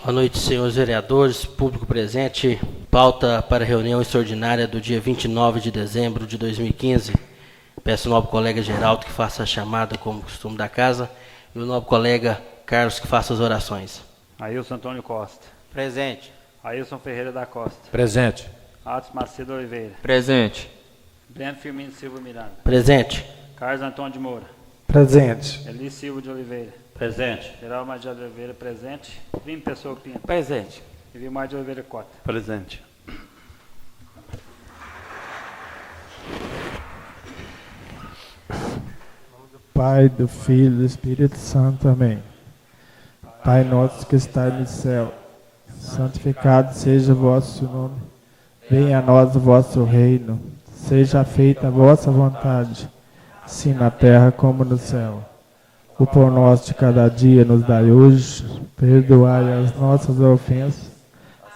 Boa noite, senhores vereadores, público presente. Pauta para a reunião extraordinária do dia 29 de dezembro de 2015. Peço ao nobre colega Geraldo que faça a chamada como costume da casa e o nobre colega Carlos que faça as orações. Ailson Antônio Costa. Presente. Ailson Ferreira da Costa. Presente. Atos Macedo Oliveira. Presente. Breno Firmino Silva Miranda. Presente. Carlos Antônio de Moura. Presente. Eli Silva de Oliveira. Presente. Geraldo Maggi de Oliveira, presente. Primo Pessoa Pinto. Presente. E Vilmar de Oliveira Cota. Presente. Pai, do Filho e do Espírito Santo. Amém. Pai nosso que está no céu, santificado seja o vosso nome. Venha a nós o vosso reino. Seja feita a vossa vontade, assim na terra como no céu. O pão nosso de cada dia nos dai hoje. Perdoai as nossas ofensas,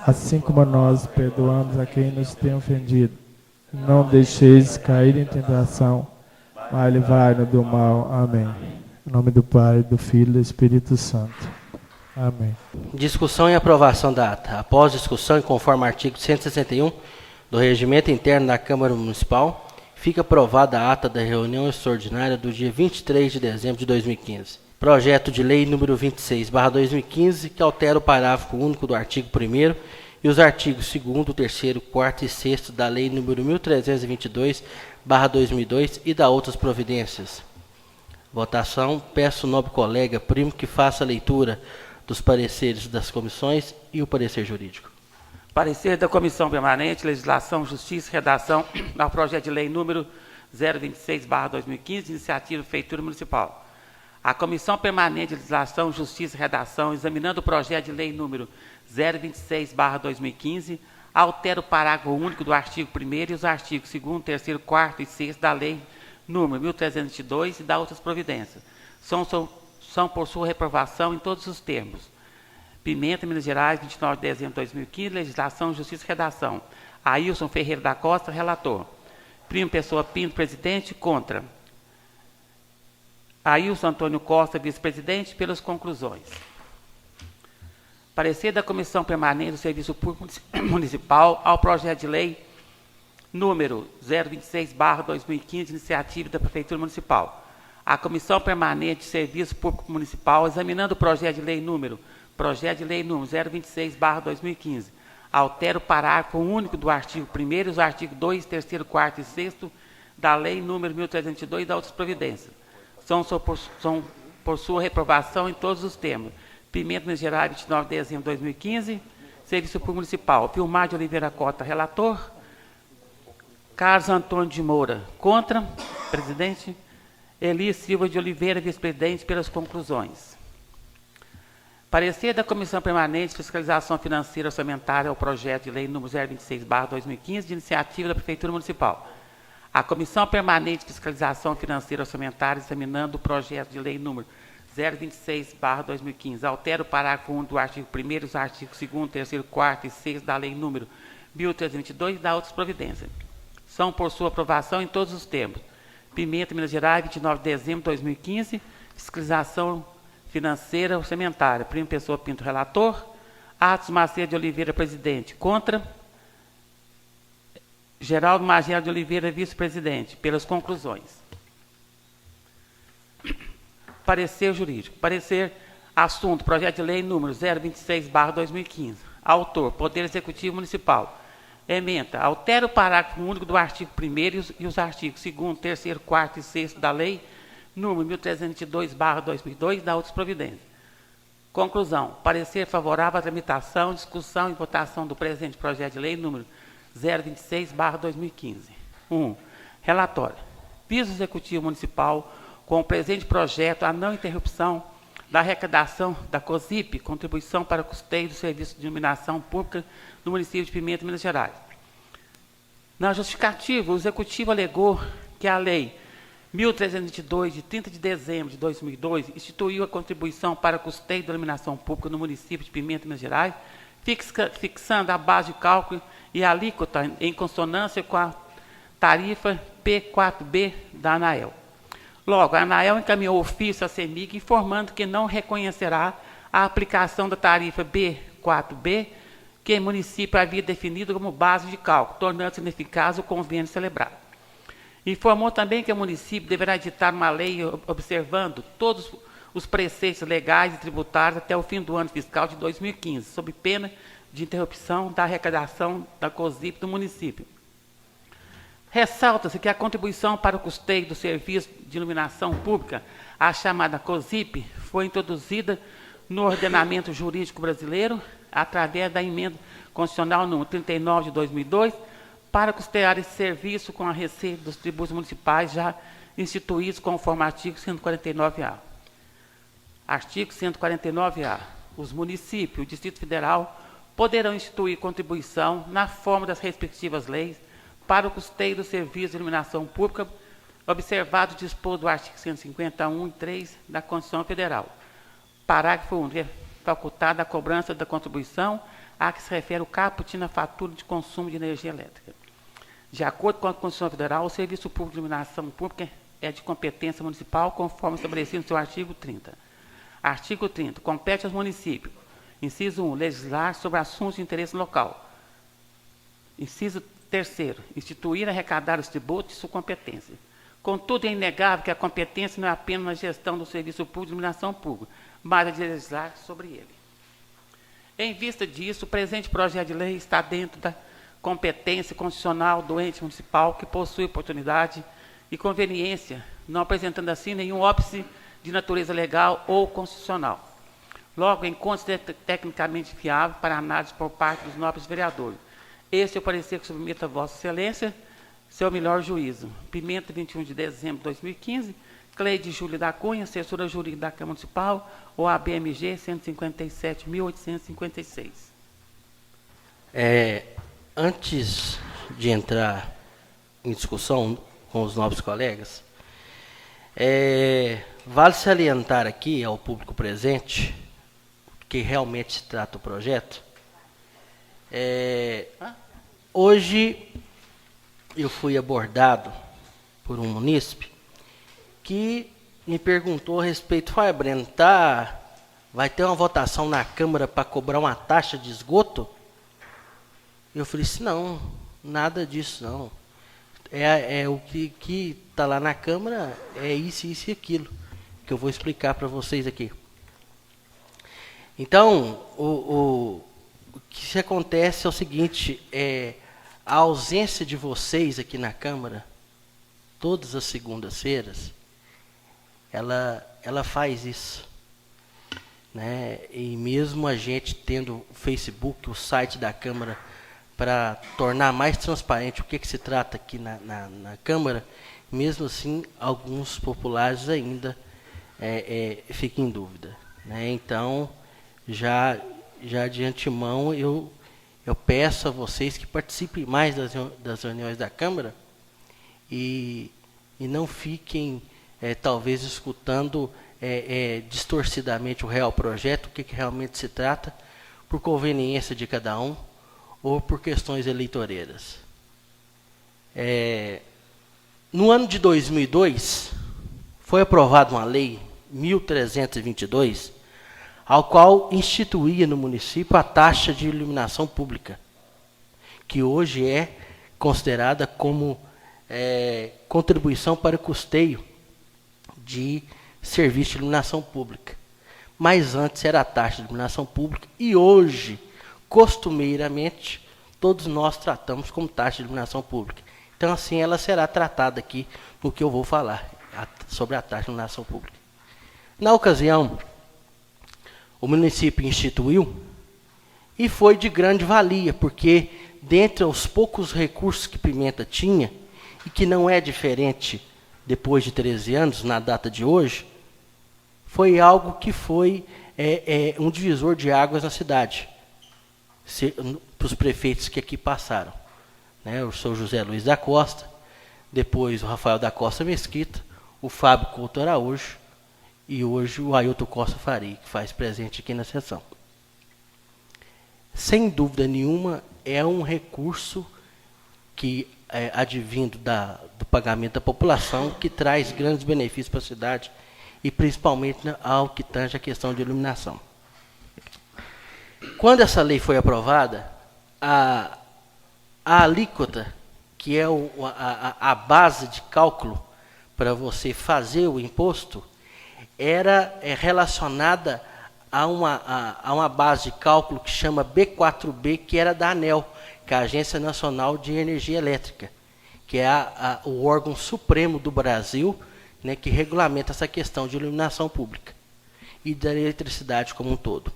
assim como nós perdoamos a quem nos tem ofendido. Não deixeis cair em tentação, mas livrai-nos do mal. Amém. Em nome do Pai, do Filho e do Espírito Santo. Amém. Discussão e aprovação da ata. Após discussão e conforme artigo 161 do Regimento Interno da Câmara Municipal, fica aprovada a ata da reunião extraordinária do dia 23 de dezembro de 2015. Projeto de lei número 26/2015, que altera o parágrafo único do artigo 1º e os artigos 2º, 3º, 4º e 6º da lei número 1322/2002 e da outras providências. Votação. Peço ao nobre colega Primo que faça a leitura dos pareceres das comissões e o parecer jurídico. Parecer da Comissão Permanente, Legislação, Justiça e Redação ao projeto de lei número 026/2015, iniciativa Prefeitura Municipal. A Comissão Permanente de Legislação, Justiça e Redação, examinando o projeto de lei número 026/2015, altera o parágrafo único do artigo 1º e os artigos 2º, 3º, 4º e 6º da lei número 1322 e da outras providências. São por sua reprovação em todos os termos. Pimenta, Minas Gerais, 29 de dezembro de 2015, Legislação, Justiça e Redação. Ailson Ferreira da Costa, relator. Primo Pessoa Pinto, presidente, contra. Ailson Antônio Costa, vice-presidente, pelas conclusões. Parecer da Comissão Permanente do Serviço Público Municipal ao projeto de lei número 026/2015, iniciativa da Prefeitura Municipal. A Comissão Permanente de Serviço Público Municipal, examinando o projeto de lei número 026/2015, altera o parágrafo único do artigo 1º, os artigos 2, 3º, 4º e 6º da lei número 1322 e da outras providências. São por sua reprovação em todos os termos. Pimenta, Minas Gerais, 29 de dezembro de 2015, Serviço Público Municipal. Vilmar de Oliveira Cota, relator. Carlos Antônio de Moura, contra. Presidente. Eli Silva de Oliveira, vice-presidente, pelas conclusões. Parecer da Comissão Permanente de Fiscalização Financeira e Orçamentária ao projeto de lei número 026/2015, de iniciativa da Prefeitura Municipal. A Comissão Permanente de Fiscalização Financeira e Orçamentária, examinando o projeto de lei número 026/2015, altera o parágrafo 1 do artigo 1º, os artigos 2º, 3º, 4º e 6º da lei número 1322 e da outras providências. São por sua aprovação em todos os termos. Pimenta, Minas Gerais, 29 de dezembro de 2015, Fiscalização Financeira Orçamentária. Primo Pessoa Pinto, relator. Atos Macedo de Oliveira, presidente. Contra. Geraldo Maggi de Oliveira, vice-presidente. Pelas conclusões. Parecer jurídico. Parecer assunto, projeto de lei número 026/2015. Autor, Poder Executivo Municipal. Ementa, altera o parágrafo único do artigo 1º e os artigos 2º, 3º, 4º e 6º da lei número 1322/2002 da outras providências. Conclusão. Parecer favorável à tramitação, discussão e votação do presente projeto de lei número 026/2015. 1. Relatório. Visa o Executivo Municipal, com o presente projeto, a não interrupção da arrecadação da COSIP, contribuição para custeio do Serviço de Iluminação Pública do município de Pimenta, Minas Gerais. Na justificativa, o Executivo alegou que a Lei 1322, de 30 de dezembro de 2002, instituiu a contribuição para custeio da iluminação pública no município de Pimenta, Minas Gerais, fixando a base de cálculo e a alíquota em consonância com a tarifa P4B da ANAEL. Logo, a ANAEL encaminhou ofício à CEMIG informando que não reconhecerá a aplicação da tarifa 4B, que o município havia definido como base de cálculo, tornando-se ineficaz o convênio celebrado. Informou também que o município deverá editar uma lei observando todos os preceitos legais e tributários até o fim do ano fiscal de 2015, sob pena de interrupção da arrecadação da COSIP do município. Ressalta-se que a contribuição para o custeio do serviço de iluminação pública, a chamada COSIP, foi introduzida no ordenamento jurídico brasileiro através da emenda constitucional número 39 de 2002, para custear esse serviço com a receita dos tributos municipais já instituídos conforme artigo 149-A. Artigo 149-A. Os municípios e o Distrito Federal poderão instituir contribuição na forma das respectivas leis para o custeio do serviço de iluminação pública, observado o disposto do artigo 151 e 3 da Constituição Federal. Parágrafo 1. É facultada a cobrança da contribuição a que se refere o caput na fatura de consumo de energia elétrica. De acordo com a Constituição Federal, o serviço público de iluminação pública é de competência municipal, conforme estabelecido no seu artigo 30. Artigo 30. Compete aos municípios. Inciso 1. Legislar sobre assuntos de interesse local. Inciso 3. Instituir e arrecadar os tributos de sua competência. Contudo, é inegável que a competência não é apenas na gestão do serviço público de iluminação pública, mas a de legislar sobre ele. Em vista disso, o presente projeto de lei está dentro da competência constitucional do ente municipal, que possui oportunidade e conveniência, não apresentando assim nenhum óbice de natureza legal ou constitucional. Logo, encontra-se tecnicamente viável para análise por parte dos nobres vereadores. Este é o parecer que submeto a Vossa Excelência, seu melhor juízo. Pimenta, 21 de dezembro de 2015, Cleide Júlia da Cunha, assessora jurídica da Câmara Municipal, OAB-MG 157.856. Antes de entrar em discussão com os nobres colegas, vale salientar aqui ao público presente que realmente se trata o projeto. Hoje eu fui abordado por um munícipe que me perguntou a respeito, Breno, vai ter uma votação na Câmara para cobrar uma taxa de esgoto? Eu falei assim, não, nada disso não. O que está lá na Câmara é isso, isso e aquilo, que eu vou explicar para vocês aqui. Então, o que se acontece é o seguinte, a ausência de vocês aqui na Câmara, todas as segundas-feiras, ela faz isso, né? E mesmo a gente tendo o Facebook, o site da Câmara, para tornar mais transparente o que se trata aqui na Câmara, mesmo assim, alguns populares ainda ficam em dúvida, né? Então, já de antemão, eu peço a vocês que participem mais das reuniões da Câmara e não fiquem, talvez, escutando distorcidamente o real projeto, o que realmente se trata, por conveniência de cada um ou por questões eleitoreiras. No ano de 2002, foi aprovada uma lei 1322, ao qual instituía no município a taxa de iluminação pública, que hoje é considerada como contribuição para o custeio de serviço de iluminação pública. Mas antes era a taxa de iluminação pública e hoje, costumeiramente, todos nós tratamos como taxa de iluminação pública. Então, assim, ela será tratada aqui no que eu vou falar sobre a taxa de iluminação pública. Na ocasião, o município instituiu e foi de grande valia, porque dentre os poucos recursos que Pimenta tinha, e que não é diferente depois de 13 anos, na data de hoje, foi algo que foi um divisor de águas na cidade, para os prefeitos que aqui passaram, né? O senhor José Luiz da Costa, depois o Rafael da Costa Mesquita, o Fábio Couto Araújo e hoje o Ailton Costa Faria, que faz presente aqui na sessão. Sem dúvida nenhuma, é um recurso que, advindo do pagamento da população, que traz grandes benefícios para a cidade e principalmente ao que tange a questão de iluminação. Quando essa lei foi aprovada, a alíquota, que é a base de cálculo para você fazer o imposto, era relacionada a uma base de cálculo que chama B4B, que era da ANEEL, que é a Agência Nacional de Energia Elétrica, que é o órgão supremo do Brasil, né, que regulamenta essa questão de iluminação pública e da eletricidade como um todo.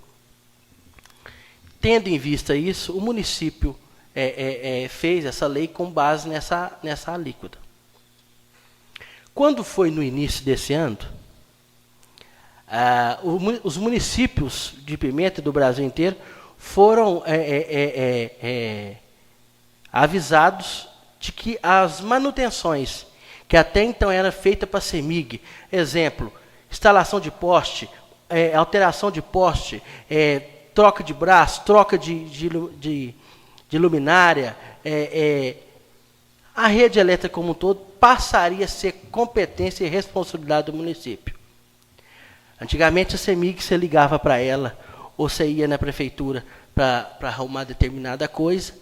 Tendo em vista isso, o município fez essa lei com base nessa alíquota. Quando foi no início desse ano, os municípios de Pimenta do Brasil inteiro foram avisados de que as manutenções que até então eram feitas para a CEMIG, exemplo, instalação de poste, alteração de poste, troca de braço, troca de luminária, a rede elétrica como um todo passaria a ser competência e responsabilidade do município. Antigamente a CEMIG, você ligava para ela, ou você ia na prefeitura para arrumar determinada coisa,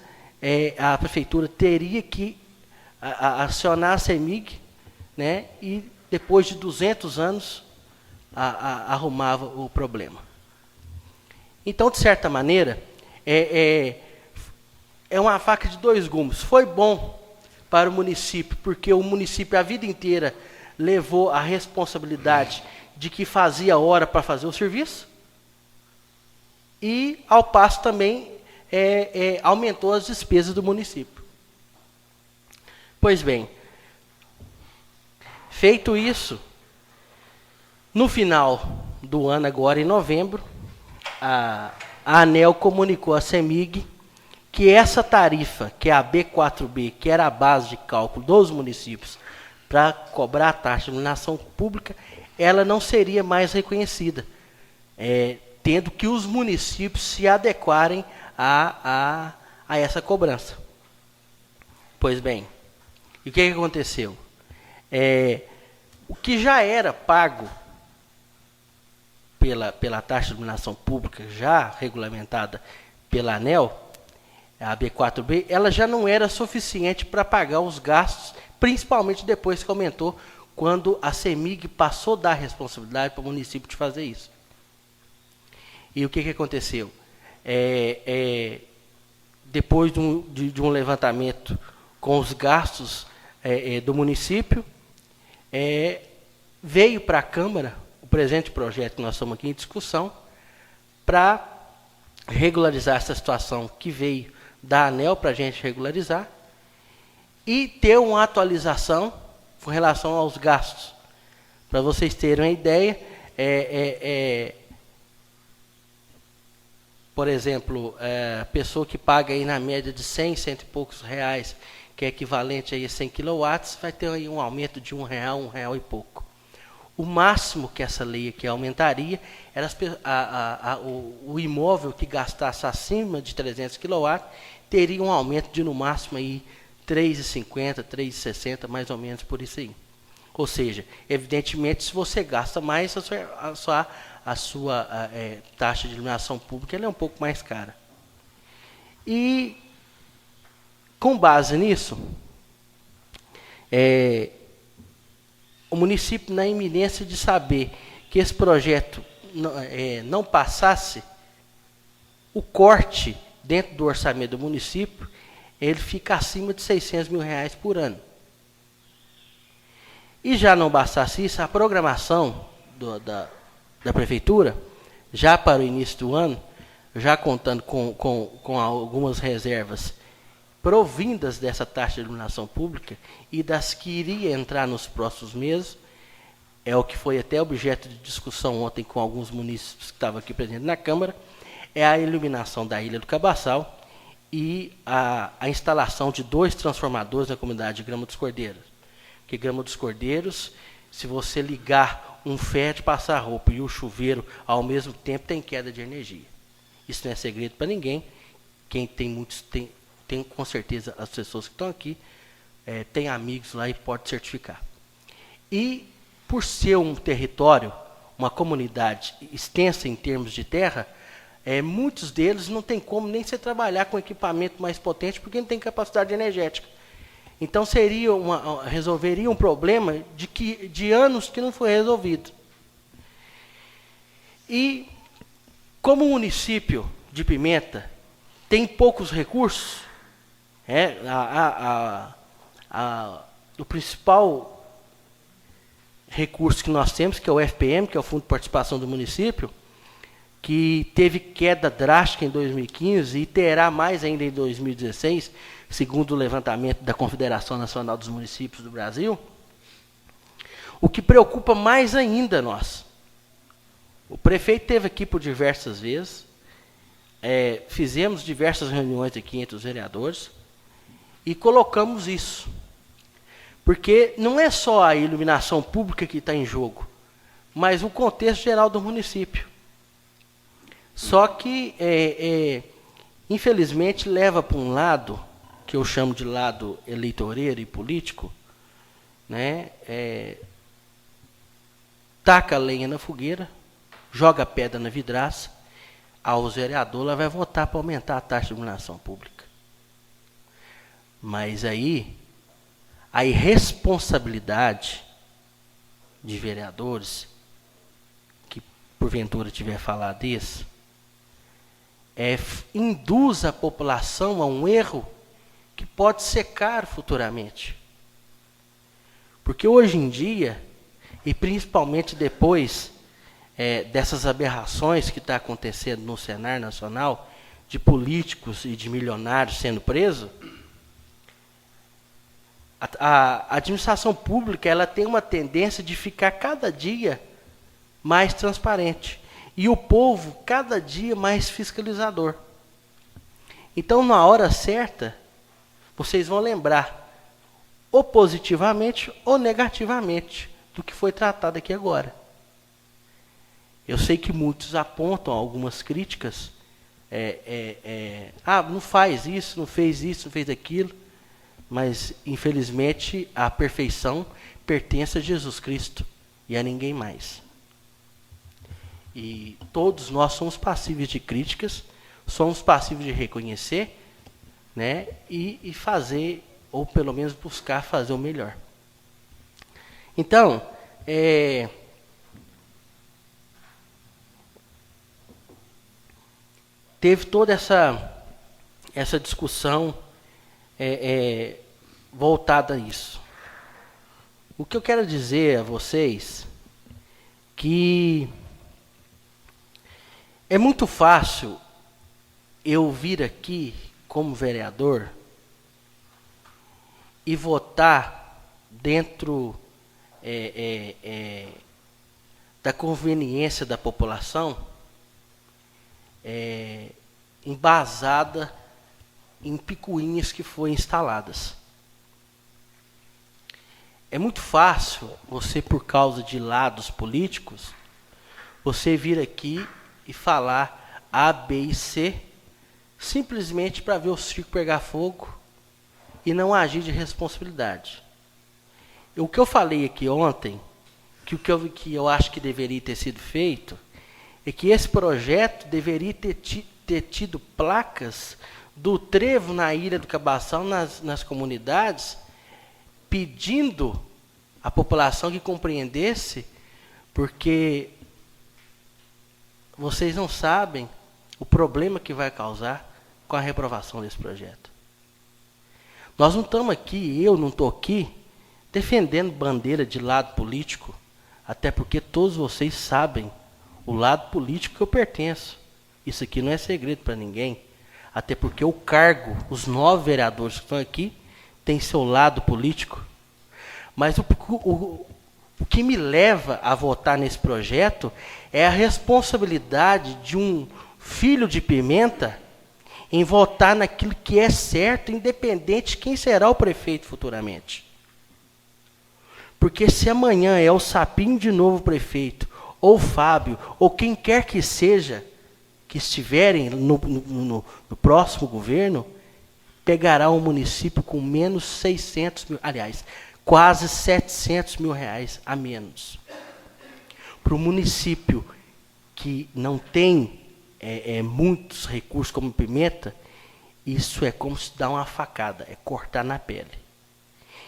a prefeitura teria que acionar a CEMIG, né, e depois de 200 anos arrumava o problema. Então, de certa maneira, é uma faca de dois gumes. Foi bom para o município, porque o município a vida inteira levou a responsabilidade de que fazia hora para fazer o serviço, e, ao passo, também aumentou as despesas do município. Pois bem, feito isso, no final do ano, agora em novembro, a ANEEL comunicou à CEMIG que essa tarifa, que é a B4B, que era a base de cálculo dos municípios para cobrar a taxa de iluminação pública, ela não seria mais reconhecida, tendo que os municípios se adequarem a essa cobrança. Pois bem, e o que aconteceu? O que já era pago pela taxa de iluminação pública, já regulamentada pela ANEEL, a B4B, ela já não era suficiente para pagar os gastos, principalmente depois que aumentou, quando a CEMIG passou a dar responsabilidade para o município de fazer isso. E o que aconteceu? Depois de um levantamento com os gastos do município, veio para a Câmara o presente projeto que nós estamos aqui em discussão, para regularizar essa situação que veio da ANEEL para a gente regularizar, e ter uma atualização com relação aos gastos. Para vocês terem uma ideia, por exemplo, a pessoa que paga aí na média de 100, cento e poucos reais, que é equivalente aí a 100 kW, vai ter aí um aumento de R$1, R$1 e pouco. O máximo que essa lei aqui aumentaria era o imóvel que gastasse acima de 300 kW teria um aumento de no máximo aí R$3,50, R$3,60, mais ou menos por isso aí. Ou seja, evidentemente, se você gasta mais, a sua taxa de iluminação pública ela é um pouco mais cara. E, com base nisso, o município, na iminência de saber que esse projeto não passasse, o corte dentro do orçamento do município, ele fica acima de R$600 mil por ano. E já não bastasse isso, a programação da prefeitura, já para o início do ano, já contando com algumas reservas provindas dessa taxa de iluminação pública e das que iria entrar nos próximos meses, é o que foi até objeto de discussão ontem com alguns munícipes que estavam aqui presentes na Câmara, é a iluminação da Ilha do Cabaçal e a instalação de 2 transformadores na comunidade de Grama dos Cordeiros. Porque Grama dos Cordeiros, se você ligar um ferro de passar roupa e o chuveiro ao mesmo tempo, tem queda de energia. Isso não é segredo para ninguém. Quem tem com certeza as pessoas que estão aqui, tem amigos lá e pode certificar. E por ser um território, uma comunidade extensa em termos de terra, muitos deles não tem como nem você trabalhar com equipamento mais potente porque não tem capacidade energética. Então resolveria um problema de anos que não foi resolvido. E como o município de Pimenta tem poucos recursos, o principal recurso que nós temos, que é o FPM, que é o Fundo de Participação do Município, que teve queda drástica em 2015 e terá mais ainda em 2016, segundo o levantamento da Confederação Nacional dos Municípios do Brasil. O que preocupa mais ainda nós. O prefeito esteve aqui por diversas vezes, fizemos diversas reuniões aqui entre os vereadores e colocamos isso. Porque não é só a iluminação pública que está em jogo, mas o contexto geral do município. Só que, infelizmente, leva para um lado, que eu chamo de lado eleitoreiro e político, né? Taca a lenha na fogueira, joga pedra na vidraça, os vereadores vai votar para aumentar a taxa de iluminação pública. Mas aí, a irresponsabilidade de vereadores, que porventura tiver falado isso, induz a população a um erro que pode ser caro futuramente. Porque hoje em dia, e principalmente depois dessas aberrações que está acontecendo no cenário nacional, de políticos e de milionários sendo presos, a administração pública ela tem uma tendência de ficar cada dia mais transparente. E o povo cada dia mais fiscalizador. Então, na hora certa, vocês vão lembrar, ou positivamente ou negativamente, do que foi tratado aqui agora. Eu sei que muitos apontam algumas críticas, não faz isso, não fez isso, não fez aquilo, mas, infelizmente, a perfeição pertence a Jesus Cristo e a ninguém mais. E todos nós somos passíveis de críticas, somos passíveis de reconhecer, né, e fazer, ou pelo menos buscar fazer o melhor. Então, teve toda essa discussão voltada a isso. O que eu quero dizer a vocês que é muito fácil eu vir aqui como vereador e votar dentro da conveniência da população, embasada em picuinhas que foram instaladas. É muito fácil você, por causa de lados políticos, você vir aqui e falar A, B e C, simplesmente para ver o circo pegar fogo e não agir de responsabilidade. O que eu falei aqui ontem, que eu acho que deveria ter sido feito, é que esse projeto deveria ter tido placas do trevo na Ilha do Cabação, nas comunidades, pedindo à população que compreendesse, porque vocês não sabem o problema que vai causar com a reprovação desse projeto. Nós não estamos aqui, eu não estou aqui, defendendo bandeira de lado político, até porque todos vocês sabem o lado político que eu pertenço. Isso aqui não é segredo para ninguém, até porque o cargo, os 9 vereadores que estão aqui, têm seu lado político. Mas o que me leva a votar nesse projeto é a responsabilidade de um filho de Pimenta em votar naquilo que é certo, independente de quem será o prefeito futuramente. Porque se amanhã é o Sapinho de novo prefeito, ou o Fábio, ou quem quer que seja, que estiverem no próximo governo, pegará um município com menos 600 mil, aliás, quase 700 mil reais a menos. Para o município que não tem muitos recursos como pimenta, isso é como se dar uma facada, é cortar na pele.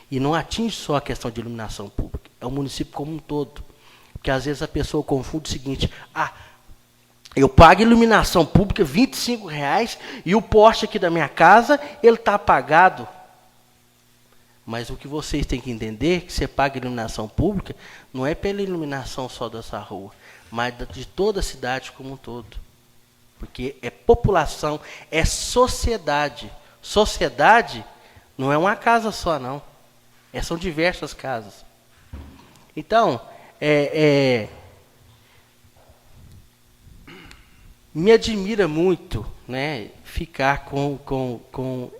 E não atinge só a questão de iluminação pública, é o município como um todo. Porque às vezes a pessoa confunde o seguinte, eu pago iluminação pública R$ 25,00 e o poste aqui da minha casa, ele está apagado. Mas o que vocês têm que entender, que você paga iluminação pública, não é pela iluminação só dessa rua, mas de toda a cidade como um todo. Porque é população, é sociedade. Sociedade não é uma casa só, não. São diversas casas. Então, me admira muito, né, ficar com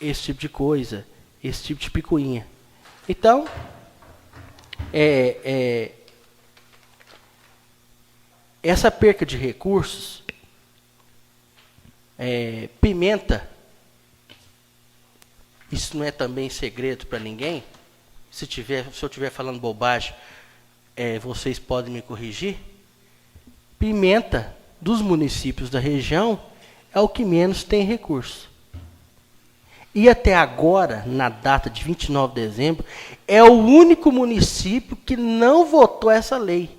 esse tipo de coisa, esse tipo de picuinha. Então, essa perca de recursos, pimenta, isso não é também segredo para ninguém. Se eu estiver falando bobagem, vocês podem me corrigir. Pimenta, dos municípios da região, é o que menos tem recurso. E até agora, na data de 29 de dezembro, é o único município que não votou essa lei.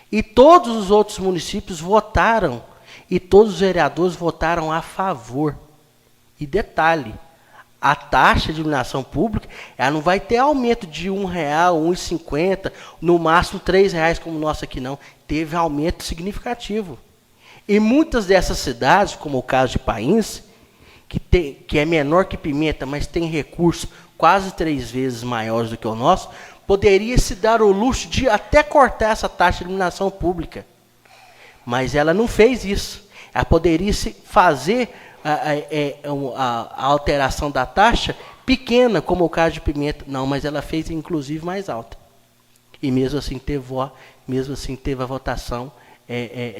E todos os outros municípios votaram, e todos os vereadores votaram a favor. E detalhe, a taxa de iluminação pública, ela não vai ter aumento de R$ 1,00, R$ 1,50, no máximo R$ 3,00 como o nosso aqui não. Teve aumento significativo. E muitas dessas cidades, como o caso de Painça, que é menor que Pimenta, mas tem recursos quase 3 vezes maiores do que o nosso, poderia se dar o luxo de até cortar essa taxa de iluminação pública. Mas ela não fez isso. Ela poderia fazer a alteração da taxa pequena, como o caso de Pimenta. Não, mas ela fez inclusive mais alta. E mesmo assim teve a votação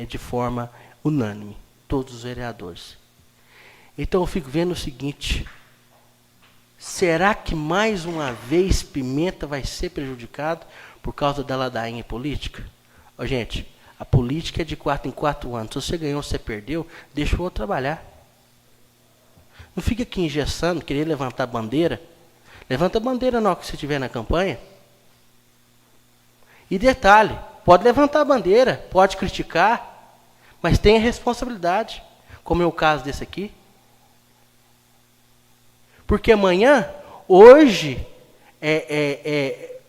de forma unânime, todos os vereadores. Então eu fico vendo o seguinte, será que mais uma vez Pimenta vai ser prejudicado por causa da ladainha política? Gente, a política é de 4 em 4 anos. Se você ganhou, você perdeu, deixa o outro trabalhar. Não fica aqui engessando, querer levantar bandeira. Levanta a bandeira na hora que você estiver na campanha. E detalhe, pode levantar a bandeira, pode criticar, mas tenha responsabilidade, como é o caso desse aqui. Porque amanhã, hoje é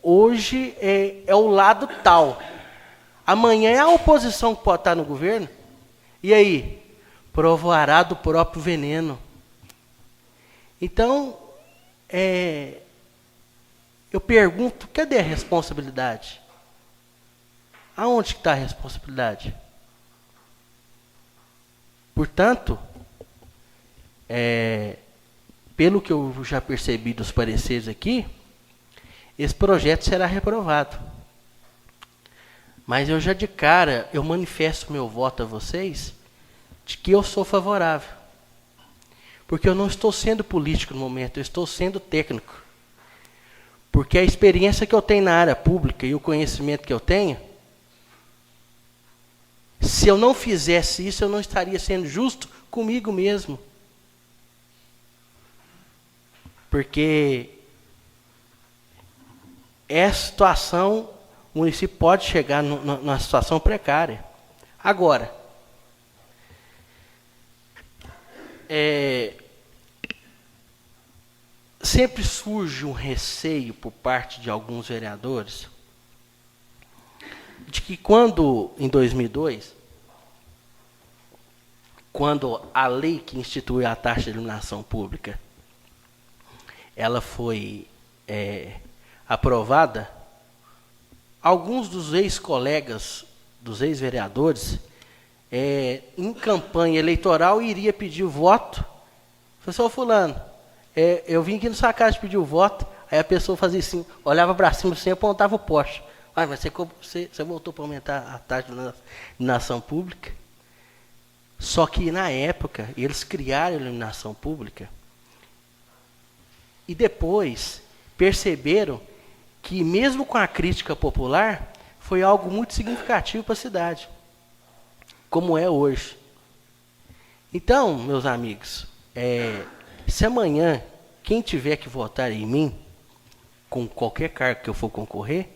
o lado tal. Amanhã é a oposição que pode estar no governo. E aí? Provará do próprio veneno. Então, eu pergunto, cadê a responsabilidade? Aonde está a responsabilidade? Portanto, pelo que eu já percebi dos pareceres aqui, esse projeto será reprovado. Mas eu já de cara, eu manifesto meu voto a vocês de que eu sou favorável. Porque eu não estou sendo político no momento, eu estou sendo técnico. Porque a experiência que eu tenho na área pública e o conhecimento que eu tenho, se eu não fizesse isso, eu não estaria sendo justo comigo mesmo. Porque essa situação, o município pode chegar numa situação precária. Agora, sempre surge um receio por parte de alguns vereadores de que em 2002, quando a lei que instituiu a taxa de iluminação pública, ela foi aprovada, alguns dos ex-colegas, dos ex-vereadores, em campanha eleitoral, iria pedir o voto. Falei, fulano, eu vim aqui na sua casa pedir o voto. Aí a pessoa fazia assim, olhava para cima assim, apontava o poste. Mas você voltou para aumentar a taxa de iluminação pública? Só que na época, eles criaram a iluminação pública e depois perceberam que, mesmo com a crítica popular, foi algo muito significativo para a cidade. como é hoje. Então, meus amigos, se amanhã quem tiver que votar em mim, com qualquer cargo que eu for concorrer,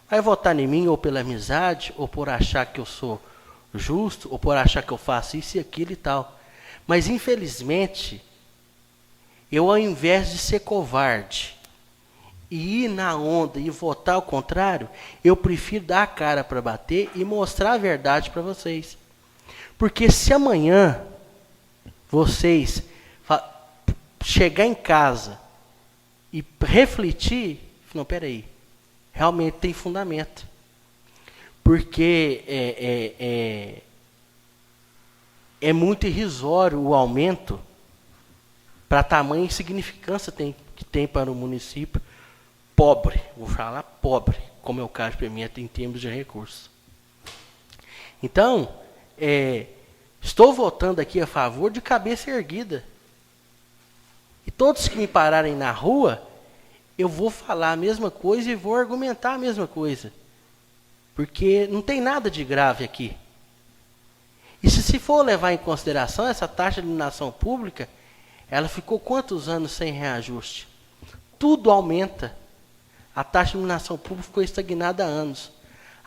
vai votar em mim ou pela amizade, ou por achar que eu sou justo, ou por achar que eu faço isso e aquilo e tal. Mas, infelizmente, eu, ao invés de ser covarde e ir na onda e votar ao contrário, eu prefiro dar a cara para bater e mostrar a verdade para vocês. Porque se amanhã vocês chegar em casa e refletir, não, peraí, realmente tem fundamento. Porque é muito irrisório o aumento para a tamanha insignificância que tem para o município pobre, vou falar pobre, como é o caso de Pimenta em termos de recursos. Então, estou votando aqui a favor de cabeça erguida. E todos que me pararem na rua, eu vou falar a mesma coisa e vou argumentar a mesma coisa. Porque não tem nada de grave aqui. E se for levar em consideração essa taxa de iluminação pública, ela ficou quantos anos sem reajuste? Tudo aumenta. A taxa de iluminação pública ficou estagnada há anos.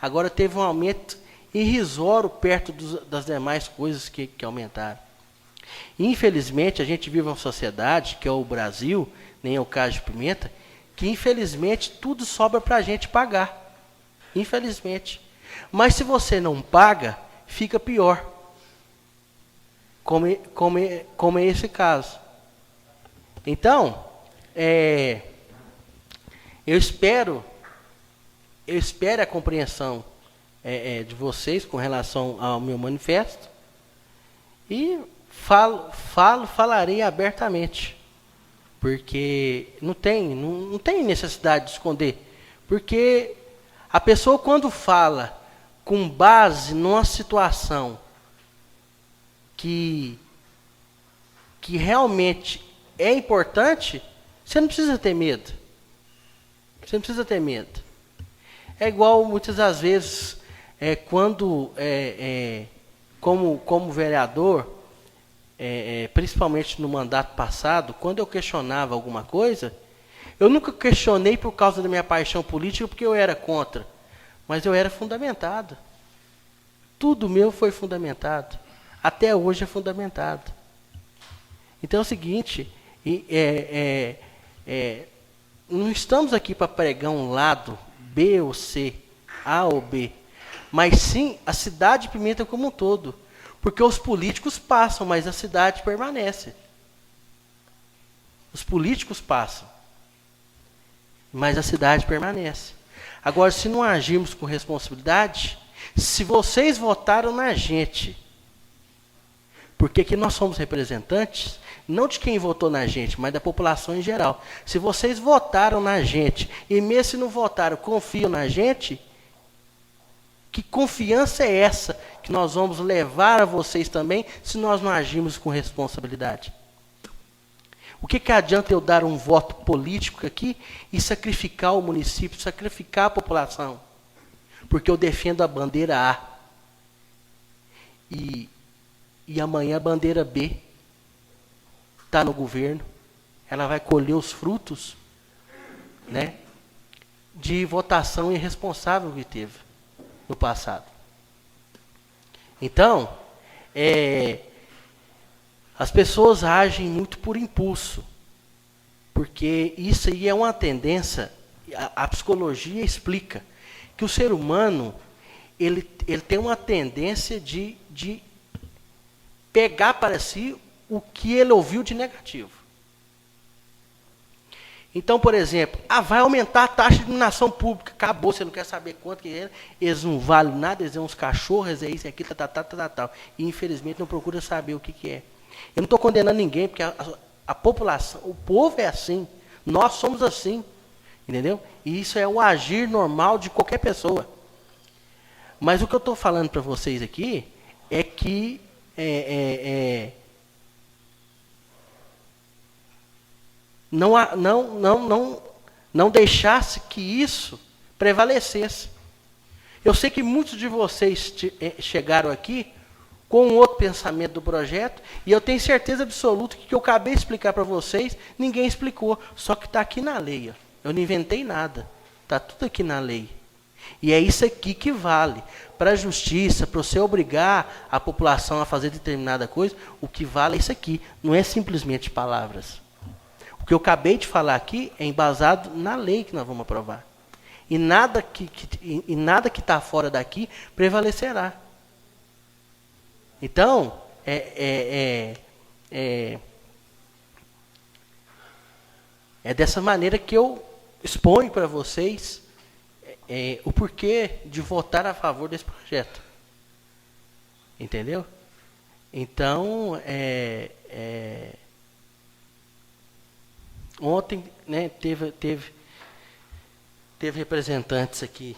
Agora teve um aumento irrisório perto das demais coisas que aumentaram. Infelizmente, a gente vive uma sociedade, que é o Brasil, nem é o caso de Pimenta, que infelizmente tudo sobra para a gente pagar. Infelizmente. Mas se você não paga, fica pior. Como é esse caso. Então, eu espero a compreensão de vocês com relação ao meu manifesto e falarei abertamente, porque não tem necessidade de esconder, porque a pessoa quando fala com base numa situação que realmente é importante, você não precisa ter medo. Você não precisa ter medo. É igual muitas das vezes, quando, como vereador, principalmente no mandato passado, quando eu questionava alguma coisa, eu nunca questionei por causa da minha paixão política, porque eu era contra, mas eu era fundamentado. Tudo meu foi fundamentado. Até hoje é fundamentado. Então é o seguinte, não estamos aqui para pregar um lado B ou C, A ou B, mas sim a cidade de Pimenta como um todo. Porque os políticos passam, mas a cidade permanece. Os políticos passam, mas a cidade permanece. Agora, se não agirmos com responsabilidade, se vocês votaram na gente, porque aqui nós somos representantes, não de quem votou na gente, mas da população em geral. Se vocês votaram na gente, e mesmo se não votaram, confiam na gente, que confiança é essa que nós vamos levar a vocês também, se nós não agirmos com responsabilidade? O que adianta eu dar um voto político aqui e sacrificar o município, sacrificar a população? Porque eu defendo a bandeira A. E amanhã a bandeira B está no governo. Ela vai colher os frutos, né, de votação irresponsável que teve no passado. Então, as pessoas agem muito por impulso, porque isso aí é uma tendência, a psicologia explica, que o ser humano, ele tem uma tendência de pegar para si o que ele ouviu de negativo. Então, por exemplo, vai aumentar a taxa de iluminação pública, acabou, você não quer saber quanto que é, eles não valem nada, eles são uns cachorros, é isso, é aquilo, tal. E infelizmente não procura saber o que é. Eu não estou condenando ninguém, porque a população, o povo é assim, nós somos assim, entendeu? E isso é o agir normal de qualquer pessoa. Mas o que eu estou falando para vocês aqui é que não deixasse que isso prevalecesse. Eu sei que muitos de vocês chegaram aqui com um outro pensamento do projeto, e eu tenho certeza absoluta que o que eu acabei de explicar para vocês, ninguém explicou, só que está aqui na lei. Ó. Eu não inventei nada, está tudo aqui na lei. E é isso aqui que vale. Para a justiça, para você obrigar a população a fazer determinada coisa, o que vale é isso aqui, não é simplesmente palavras. O que eu acabei de falar aqui é embasado na lei que nós vamos aprovar. E nada que está fora daqui prevalecerá. Então, é dessa maneira que eu exponho para vocês o porquê de votar a favor desse projeto. Entendeu? Então, ontem, né, teve representantes aqui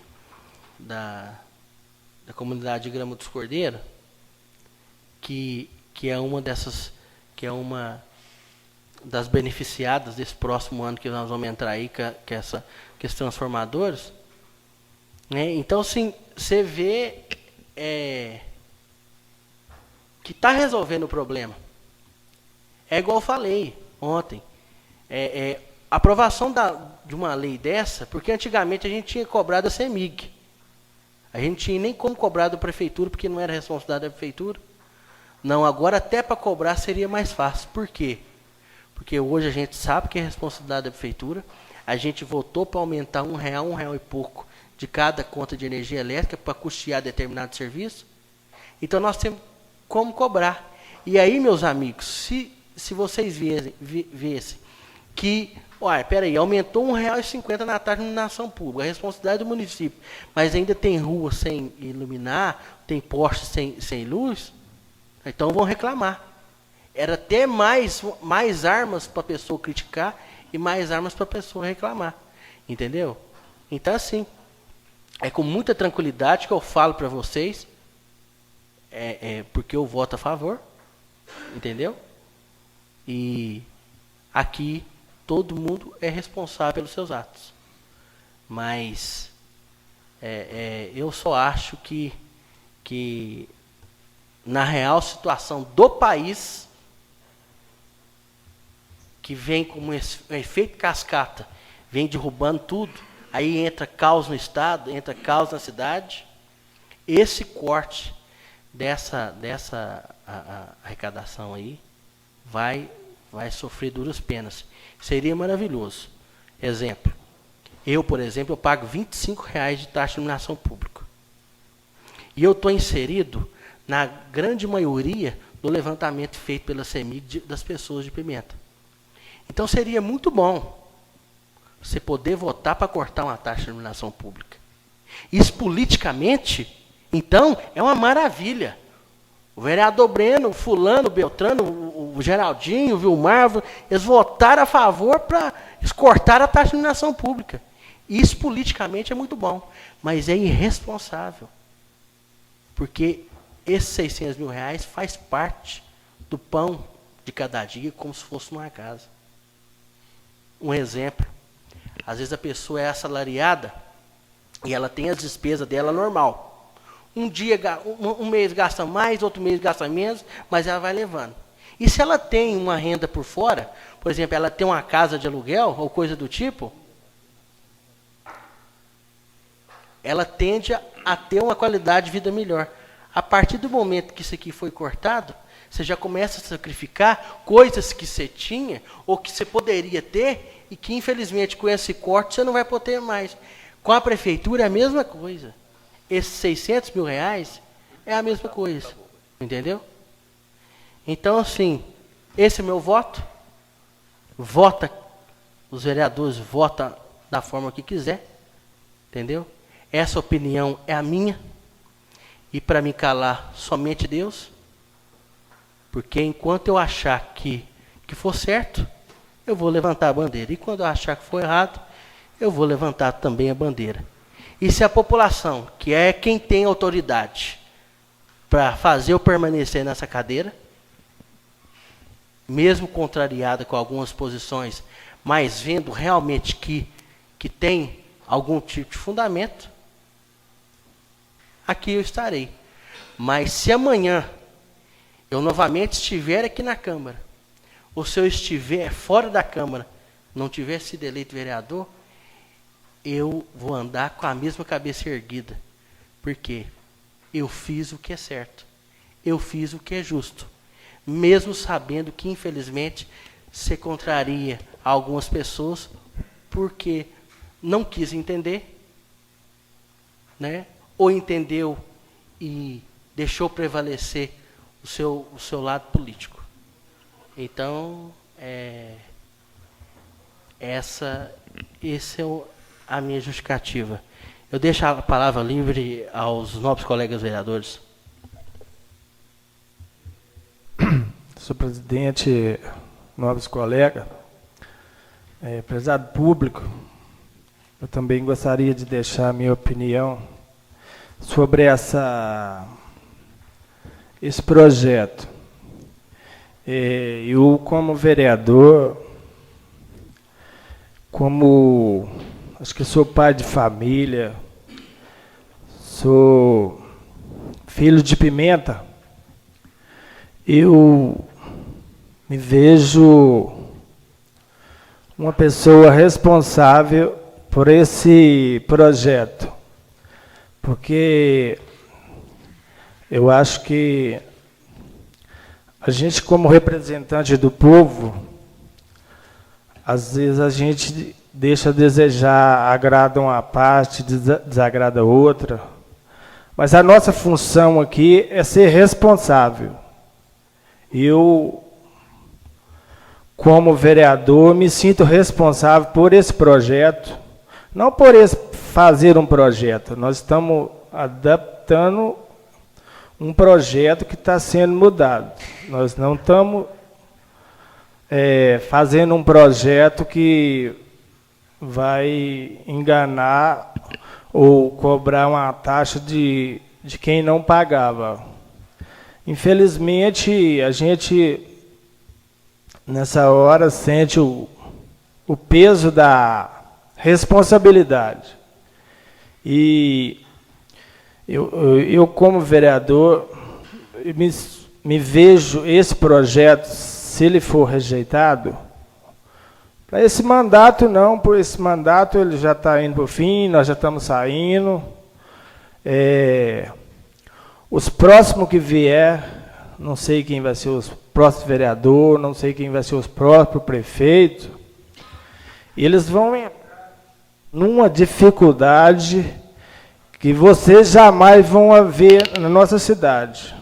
da comunidade de Grama dos Cordeiros, que é uma das beneficiadas desse próximo ano que nós vamos entrar aí, que esses transformadores. Né? Então, assim, você vê que está resolvendo o problema. É igual eu falei ontem. A aprovação de uma lei dessa, porque antigamente a gente tinha cobrado a CEMIG. A gente tinha nem como cobrar da prefeitura, porque não era responsabilidade da prefeitura. Não, agora até para cobrar seria mais fácil. Por quê? Porque hoje a gente sabe que é responsabilidade da prefeitura. A gente votou para aumentar R$1 e pouco de cada conta de energia elétrica para custear determinado serviço. Então nós temos como cobrar. E aí, meus amigos, se vocês vissem que, peraí, aumentou R$1,50 na taxa de iluminação pública, a responsabilidade do município, mas ainda tem rua sem iluminar, tem poste sem luz, então vão reclamar. Era ter mais armas para a pessoa criticar e mais armas para a pessoa reclamar. Entendeu? Então, assim, é com muita tranquilidade que eu falo para vocês, porque eu voto a favor, entendeu? E aqui todo mundo é responsável pelos seus atos. Mas eu só acho que na real situação do país, que vem como um efeito cascata, vem derrubando tudo, aí entra caos no estado, entra caos na cidade, esse corte dessa arrecadação aí vai sofrer duras penas. Seria maravilhoso. Exemplo, por exemplo, eu pago R$25 de taxa de iluminação pública. E eu estou inserido na grande maioria do levantamento feito pela CEMIG das pessoas de Pimenta. Então seria muito bom você poder votar para cortar uma taxa de iluminação pública. Isso politicamente, então, é uma maravilha. O vereador Breno, o fulano, o Beltrano, o Geraldinho, o Vilmar, eles votaram a favor para cortar a taxa de iluminação pública. Isso politicamente é muito bom, mas é irresponsável. Porque esses R$600 mil faz parte do pão de cada dia, como se fosse numa casa. Um exemplo, às vezes a pessoa é assalariada e ela tem as despesas dela normal. Um mês gasta mais, outro mês gasta menos, mas ela vai levando. E se ela tem uma renda por fora, por exemplo, ela tem uma casa de aluguel ou coisa do tipo, ela tende a ter uma qualidade de vida melhor. A partir do momento que isso aqui foi cortado, você já começa a sacrificar coisas que você tinha ou que você poderia ter e que, infelizmente, com esse corte você não vai poder mais. Com a prefeitura é a mesma coisa. Esses R$600 mil é a mesma coisa. Entendeu? Então, assim, esse é meu voto. Os vereadores votam da forma que quiser. Entendeu? Essa opinião é a minha. E para me calar, somente Deus. Porque enquanto eu achar que for certo, eu vou levantar a bandeira. E quando eu achar que for errado, eu vou levantar também a bandeira. E se a população, que é quem tem autoridade para fazer eu permanecer nessa cadeira, mesmo contrariada com algumas posições, mas vendo realmente que tem algum tipo de fundamento, aqui eu estarei. Mas se amanhã eu novamente estiver aqui na Câmara, ou se eu estiver fora da Câmara, não tiver sido eleito vereador, eu vou andar com a mesma cabeça erguida. Porque eu fiz o que é certo. Eu fiz o que é justo. Mesmo sabendo que, infelizmente, se contraria algumas pessoas, porque não quis entender, né? Ou entendeu e deixou prevalecer o seu lado político. Então, essa é a minha justificativa. Eu deixo a palavra livre aos nobres colegas vereadores. Senhor presidente, nobres colegas, prezado público, eu também gostaria de deixar a minha opinião sobre esse projeto. Eu, como vereador, acho que sou pai de família, sou filho de Pimenta, eu me vejo uma pessoa responsável por esse projeto, porque eu acho que a gente, como representante do povo, às vezes a gente deixa a desejar, agrada uma parte, desagrada outra, mas a nossa função aqui é ser responsável. Eu, como vereador, me sinto responsável por esse projeto, não por fazer um projeto, nós estamos adaptando um projeto que está sendo mudado. Nós não estamos fazendo um projeto que vai enganar ou cobrar uma taxa de quem não pagava. Infelizmente, a gente, nessa hora, sente o peso da responsabilidade. E eu como vereador, me vejo esse projeto, se ele for rejeitado, para esse mandato não, por esse mandato ele já está indo para o fim, nós já estamos saindo. Os próximos que vier, não sei quem vai ser os próximos vereadores, não sei quem vai ser os próprios prefeitos, eles vão entrar numa dificuldade que vocês jamais vão ver na nossa cidade.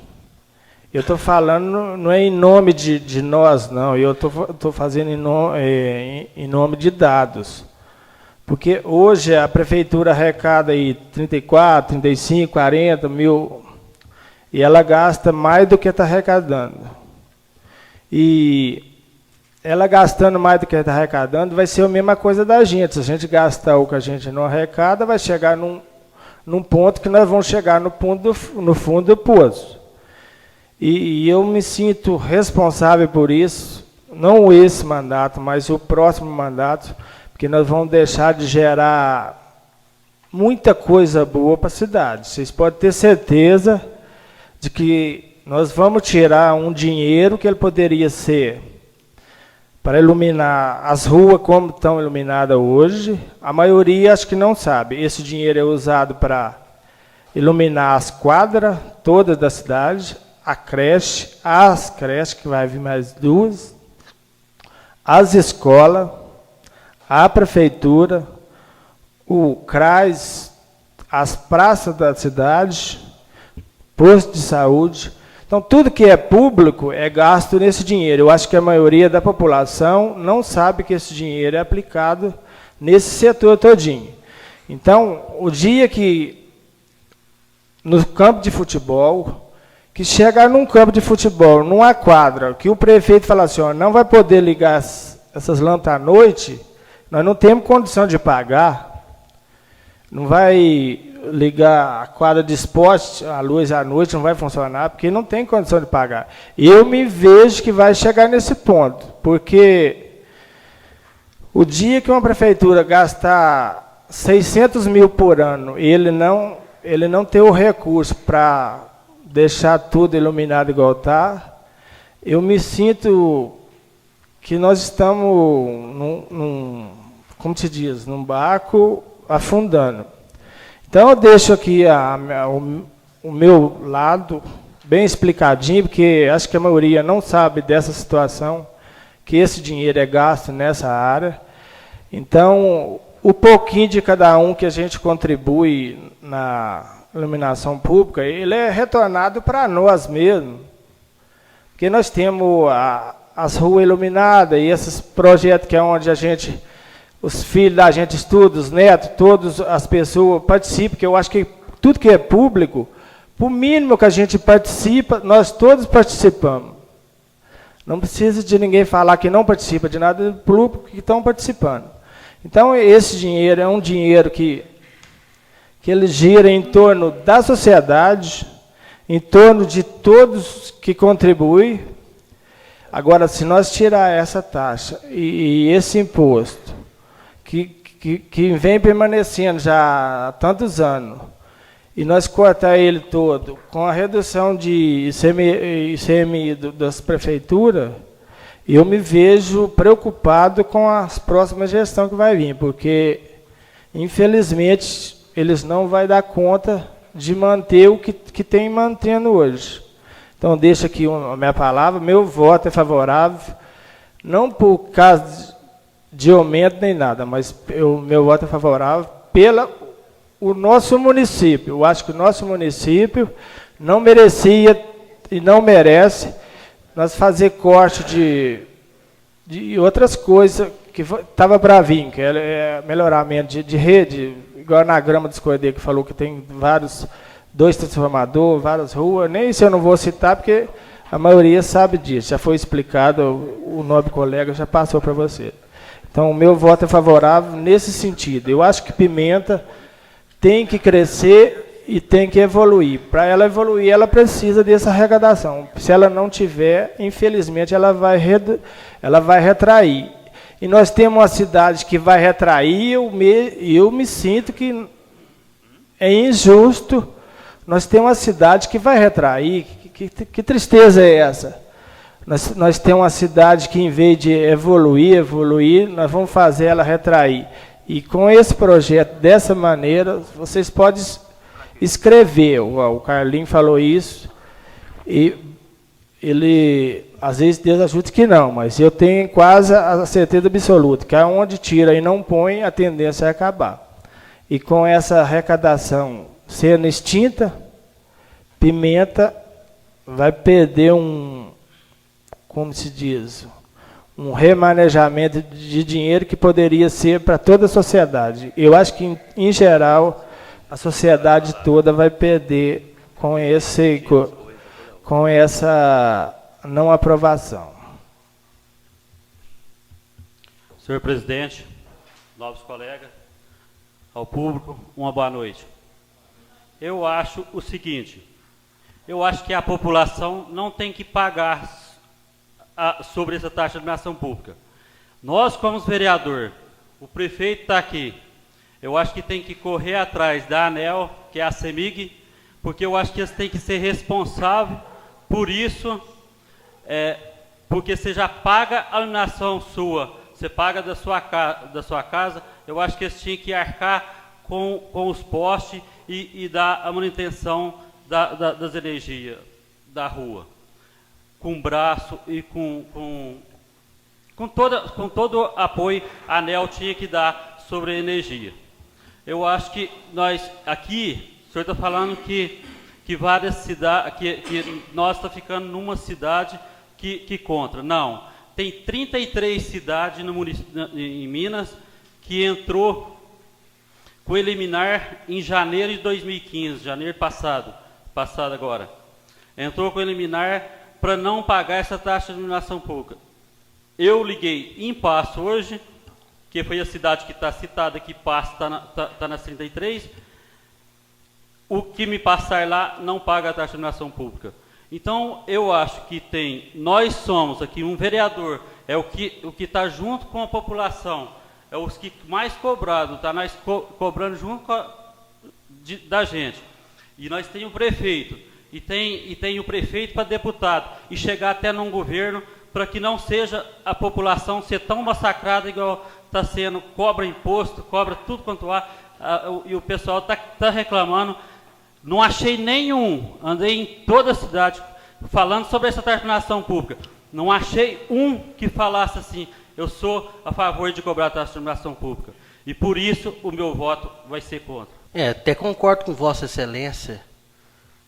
Eu estou falando, não é em nome de nós, não, eu estou fazendo em nome de dados. Porque hoje a prefeitura arrecada aí 34, 35, 40 mil, e ela gasta mais do que está arrecadando. E ela gastando mais do que está arrecadando, vai ser a mesma coisa da gente. Se a gente gastar o que a gente não arrecada, vai chegar num ponto que nós vamos chegar no fundo do poço. E eu me sinto responsável por isso, não esse mandato, mas o próximo mandato, porque nós vamos deixar de gerar muita coisa boa para a cidade. Vocês podem ter certeza de que nós vamos tirar um dinheiro que ele poderia ser para iluminar as ruas como estão iluminadas hoje. A maioria acho que não sabe. Esse dinheiro é usado para iluminar as quadras todas da cidade, a creche, as creches, que vai vir mais 2, as escolas, a prefeitura, o CRAS, as praças da cidade, posto de saúde. Então, tudo que é público é gasto nesse dinheiro. Eu acho que a maioria da população não sabe que esse dinheiro é aplicado nesse setor todinho. Então, o dia que, no campo de futebol, que chegar num campo de futebol, numa quadra, que o prefeito fala assim, ó, não vai poder ligar essas lâmpadas à noite, nós não temos condição de pagar, não vai ligar a quadra de esporte, a luz à noite não vai funcionar, porque não tem condição de pagar. Eu me vejo que vai chegar nesse ponto, porque o dia que uma prefeitura gastar 600 mil por ano e ele não ele não tem o recurso para deixar tudo iluminado igual está, eu me sinto que nós estamos como se diz, num barco afundando. Então eu deixo aqui o meu lado bem explicadinho, porque acho que a maioria não sabe dessa situação, que esse dinheiro é gasto nessa área. Então, o pouquinho de cada um que a gente contribui na iluminação pública, ele é retornado para nós mesmos. Porque nós temos as ruas iluminadas e esses projetos que é onde os filhos da gente estudam, os netos, todas as pessoas participam, que eu acho que tudo que é público, por mínimo que a gente participa, nós todos participamos. Não precisa de ninguém falar que não participa de nada do público que estão participando. Então, esse dinheiro é um dinheiro que ele gira em torno da sociedade, em torno de todos que contribuem. Agora, se nós tirar essa taxa e esse imposto, que vem permanecendo já há tantos anos, e nós cortar ele todo, com a redução de ICMI das prefeituras, eu me vejo preocupado com as próximas gestões que vai vir, porque, infelizmente, eles não vão dar conta de manter o que tem mantendo hoje. Então, deixo aqui a minha palavra, meu voto é favorável, não por causa de aumento nem nada, mas meu voto é favorável o nosso município. Eu acho que o nosso município não merecia e não merece nós fazer corte de outras coisas que estava para vir, que é melhoramento de rede, igual na Grama dos Cordeiros, que falou que tem dois transformadores, várias ruas, nem isso eu não vou citar, porque a maioria sabe disso, já foi explicado, o nobre colega já passou para você. Então, o meu voto é favorável nesse sentido. Eu acho que Pimenta tem que crescer e tem que evoluir. Para ela evoluir, ela precisa dessa arrecadação. Se ela não tiver, infelizmente, ela vai retrair. E nós temos uma cidade que vai retrair, eu me sinto que é injusto. Nós temos uma cidade que vai retrair. Que tristeza é essa? Nós temos uma cidade que, em vez de evoluir, nós vamos fazer ela retrair. E com esse projeto, dessa maneira, vocês podem escrever. O Carlinho falou isso, e ele, às vezes, Deus ajuda que não, mas eu tenho quase a certeza absoluta que aonde tira e não põe, a tendência é acabar. E com essa arrecadação sendo extinta, Pimenta vai perder como se diz, um remanejamento de dinheiro que poderia ser para toda a sociedade. Eu acho que, em geral, a sociedade toda vai perder com essa não aprovação. Senhor presidente, novos colegas, ao público, uma boa noite. Eu acho o seguinte, eu acho que a população não tem que pagar sobre essa taxa de iluminação pública. Nós, como vereador, o prefeito está aqui, eu acho que tem que correr atrás da ANEEL, que é a CEMIG, porque eu acho que eles têm que ser responsáveis por isso, porque você já paga a iluminação sua, você paga da sua casa, eu acho que eles tinham que arcar com os postes e dar a manutenção das energias da rua. Com braço e com todo apoio a ANEEL tinha que dar sobre a energia. Eu acho que nós, aqui, o senhor está falando que várias cidades, que nós estamos ficando numa cidade que contra. Não, tem 33 cidades em Minas que entrou com liminar em janeiro de 2015, janeiro passado agora. Entrou com liminar para não pagar essa taxa de iluminação pública. Eu liguei em Passo hoje, que foi a cidade que está citada aqui, Passo está nas 33, o que me passar lá não paga a taxa de iluminação pública. Então, eu acho que nós somos aqui, um vereador, é o que está junto com a população, é os que mais cobrado, está nós cobrando junto da gente. E nós temos o prefeito, e tem o prefeito para deputado, e chegar até num governo para que não seja a população ser tão massacrada igual está sendo, cobra imposto, cobra tudo quanto há, e o pessoal está reclamando. Não achei nenhum, andei em toda a cidade falando sobre essa taxa de iluminação pública, não achei um que falasse assim, eu sou a favor de cobrar a taxa de iluminação pública. E por isso o meu voto vai ser contra. Até concordo com Vossa Excelência,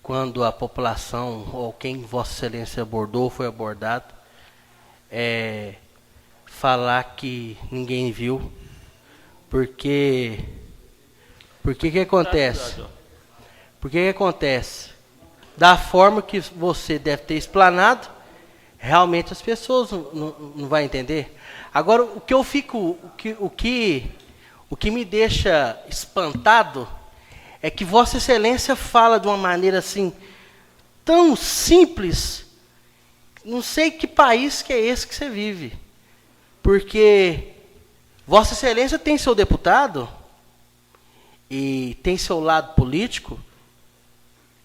quando a população, ou quem Vossa Excelência abordou, foi abordado, falar que ninguém viu, porque que acontece? Porque que acontece? Da forma que você deve ter explanado, realmente as pessoas não vão entender. Agora, o que me deixa espantado é que Vossa Excelência fala de uma maneira assim, tão simples. Não sei que país que é esse que você vive. Porque Vossa Excelência tem seu deputado e tem seu lado político.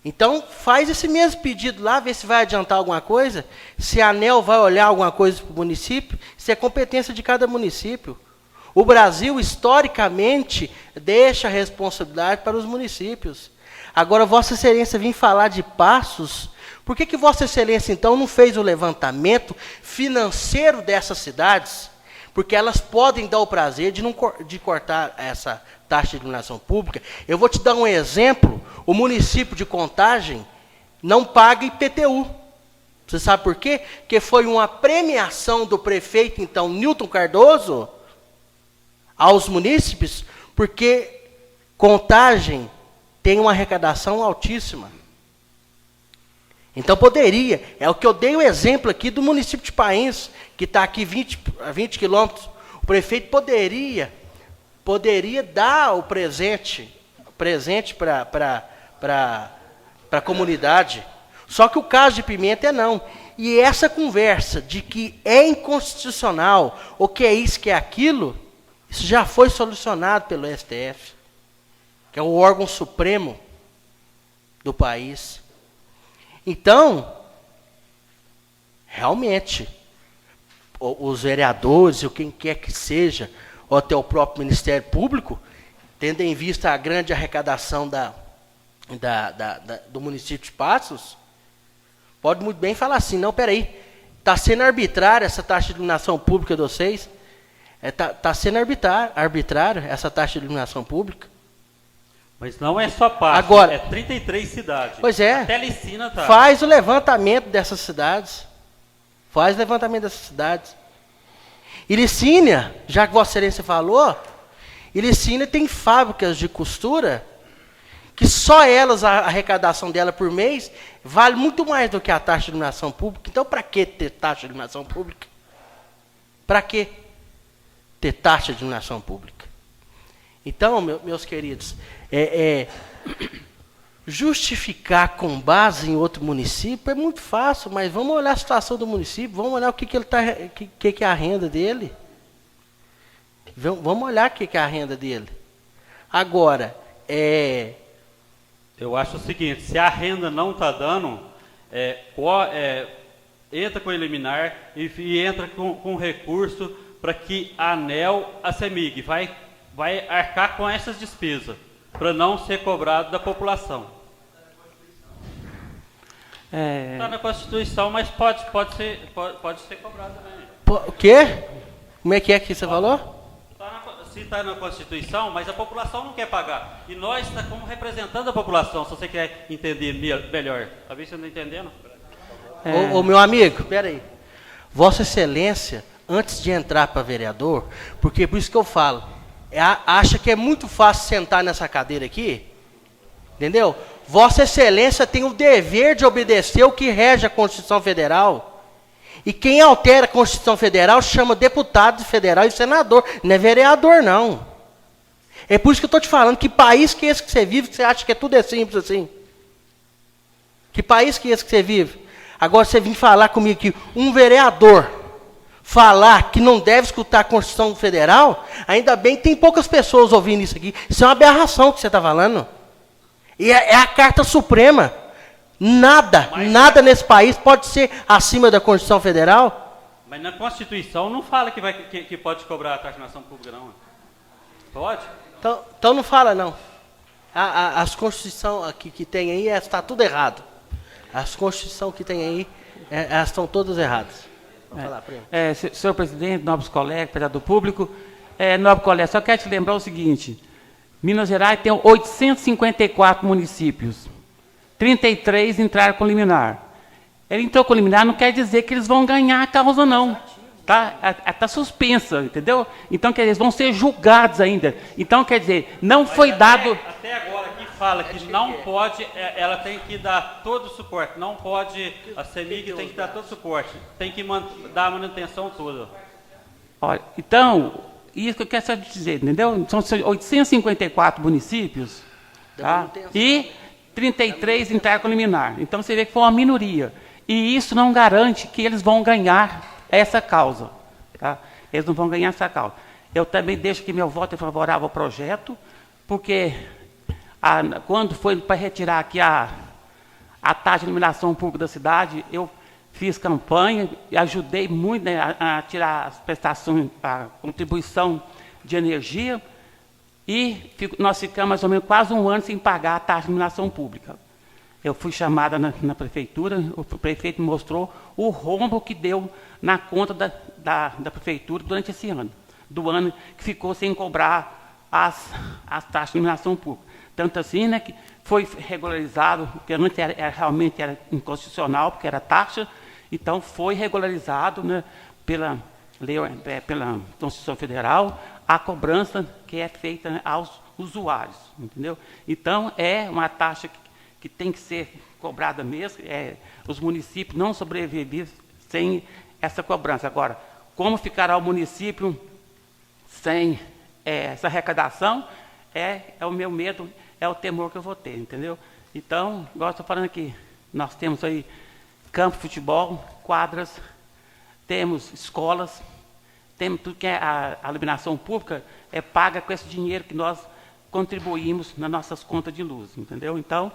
Então, faz esse mesmo pedido lá, vê se vai adiantar alguma coisa, se a ANEEL vai olhar alguma coisa para o município, se é competência de cada município. O Brasil, historicamente, deixa a responsabilidade para os municípios. Agora, Vossa Excelência vir falar de Passos, por que Vossa Excelência, então, não fez o levantamento financeiro dessas cidades? Porque elas podem dar o prazer de cortar essa taxa de iluminação pública. Eu vou te dar um exemplo. O município de Contagem não paga IPTU. Você sabe por quê? Porque foi uma premiação do prefeito, então, Newton Cardoso, aos munícipes, porque Contagem tem uma arrecadação altíssima. Então poderia, é o que eu dei o exemplo aqui do município de Pains, que está aqui a 20 quilômetros. O prefeito poderia dar o presente para a comunidade. Só que o caso de Pimenta não. E essa conversa de que é inconstitucional, ou que é isso, que é aquilo, isso já foi solucionado pelo STF, que é o órgão supremo do país. Então, realmente, os vereadores, ou quem quer que seja, ou até o próprio Ministério Público, tendo em vista a grande arrecadação do município de Passos, pode muito bem falar assim, não, peraí, está sendo arbitrária essa taxa de iluminação pública de vocês, está sendo arbitrária essa taxa de iluminação pública. Mas não é só Passos, agora, é 33 cidades. Pois é. Até Licina tá. Faz o levantamento dessas cidades. Faz o levantamento dessas cidades. E Licínia, já que Vossa Excelência falou, Licínia tem fábricas de costura que só elas, a arrecadação dela por mês, vale muito mais do que a taxa de iluminação pública. Então, para que ter taxa de iluminação pública? Para que ter taxa de iluminação pública? Então, meus queridos, justificar com base em outro município é muito fácil, mas vamos olhar a situação do município, vamos olhar o que é a renda dele. Vamos olhar o que é a renda dele. Agora, eu acho o seguinte, se a renda não está dando, entra com eliminar e entra com recurso para que a ANEEL, a CEMIG, vai arcar com essas despesas, para não ser cobrado da população. Está na Constituição, mas pode ser cobrado também. O quê? Como é que você falou? Se está na Constituição, mas a população não quer pagar. E nós estamos como representando a população, se você quer entender melhor. Talvez você não está entendendo. Ô, meu amigo, espera aí. Vossa Excelência, antes de entrar para vereador, porque por isso que eu falo, acha que é muito fácil sentar nessa cadeira aqui, entendeu? Vossa Excelência tem o dever de obedecer o que rege a Constituição Federal. E quem altera a Constituição Federal chama deputado federal e senador, não é vereador, não. É por isso que eu estou te falando, que país que é esse que você vive, que você acha que tudo é simples assim? Que país que é esse que você vive? Agora você vem falar comigo que um vereador falar que não deve escutar a Constituição Federal, ainda bem que tem poucas pessoas ouvindo isso aqui. Isso é uma aberração que você está falando. E é a Carta Suprema. Nada nesse país pode ser acima da Constituição Federal. Mas na Constituição não fala que pode cobrar a taxa de nação pública, não. Pode? Então não fala, não. As Constituições que tem aí, está tudo errado. As Constituições que tem aí, elas estão todas erradas. Vamos falar, primo. Senhor presidente, nobres colegas, do público, nobre colega, só quero te lembrar o seguinte: Minas Gerais tem 854 municípios, 33 entraram com liminar. Ele entrou com liminar, não quer dizer que eles vão ganhar a causa, não. Está suspensa, entendeu? Então, quer dizer, eles vão ser julgados ainda. Então, quer dizer, não foi dado... Até agora aqui fala que não pode, ela tem que dar todo o suporte, não pode, a CEMIG tem que dar todo o suporte, tem que dar a manutenção toda. Olha, então, isso que eu quero só dizer, entendeu? São 854 municípios, tá? E 33 entraram com liminar. Então, você vê que foi uma minoria. E isso não garante que eles vão ganhar essa causa. Tá? Eles não vão ganhar essa causa. Eu também deixo que meu voto é favorável ao projeto, porque quando foi para retirar aqui a taxa de iluminação pública da cidade, eu fiz campanha e ajudei muito, né, a tirar as prestações, a contribuição de energia, e nós ficamos mais ou menos quase um ano sem pagar a taxa de iluminação pública. Eu fui chamada na prefeitura, o prefeito me mostrou o rombo que deu na conta da prefeitura durante esse ano, do ano que ficou sem cobrar as taxas de iluminação pública. Tanto assim, né, que foi regularizado, porque antes realmente era inconstitucional, porque era taxa, então foi regularizado, né, pela Constituição Federal, a cobrança que é feita, né, aos usuários, entendeu? Então, é uma taxa que tem que ser cobrada mesmo, os municípios não sobrevivem sem essa cobrança. Agora, como ficará o município sem essa arrecadação, é o meu medo, é o temor que eu vou ter, entendeu? Então, igual eu estou falando aqui, nós temos aí campo de futebol, quadras, temos escolas, temos tudo que é a iluminação pública, paga com esse dinheiro que nós contribuímos nas nossas contas de luz, entendeu? Então,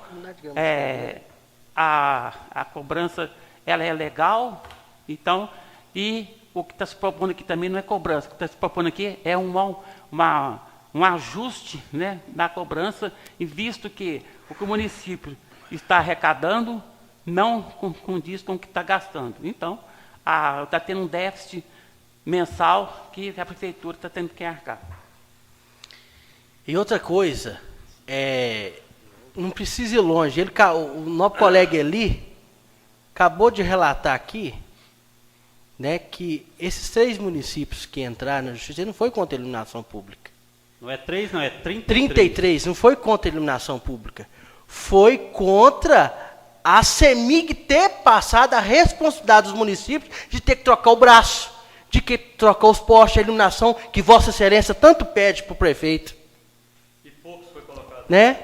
a cobrança, ela é legal, então, e o que está se propondo aqui também não é cobrança, o que está se propondo aqui é um ajuste, né, na cobrança, e visto que o que o município está arrecadando não condiz com o que está gastando. Então, está tendo um déficit mensal que a prefeitura está tendo que arcar. E outra coisa, não precisa ir longe. O nosso colega Eli acabou de relatar aqui, né, que esses 3 municípios que entraram na justiça não foi contra a iluminação pública. Não é 3, não, é 33. 33, não foi contra a iluminação pública. Foi contra a CEMIG ter passado a responsabilidade dos municípios de ter que trocar o braço, de que trocar os postes, a iluminação que Vossa Excelência tanto pede para o prefeito. E poucos foi colocado. Né?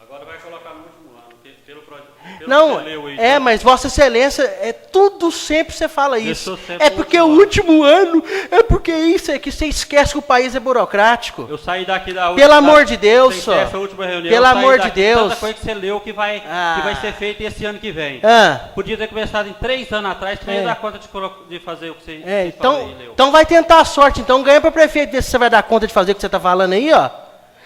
Agora vai colocar no último ano, pelo não, que você leu aí. Mas Vossa Excelência, tudo sempre você fala isso. É porque o último último ano, é porque isso é que você esquece que o país é burocrático. Eu saí daqui da Pelo amor de Deus, só. Essa última reunião, Pelo amor de Deus. Tanta coisa que você leu que vai ser feita esse ano que vem. Podia ter começado em 3 anos atrás, você ia dar conta de fazer o que você falou aí, leu. Então vai tentar a sorte, então ganha para o prefeito ver se você vai dar conta de fazer o que você está falando aí, ó.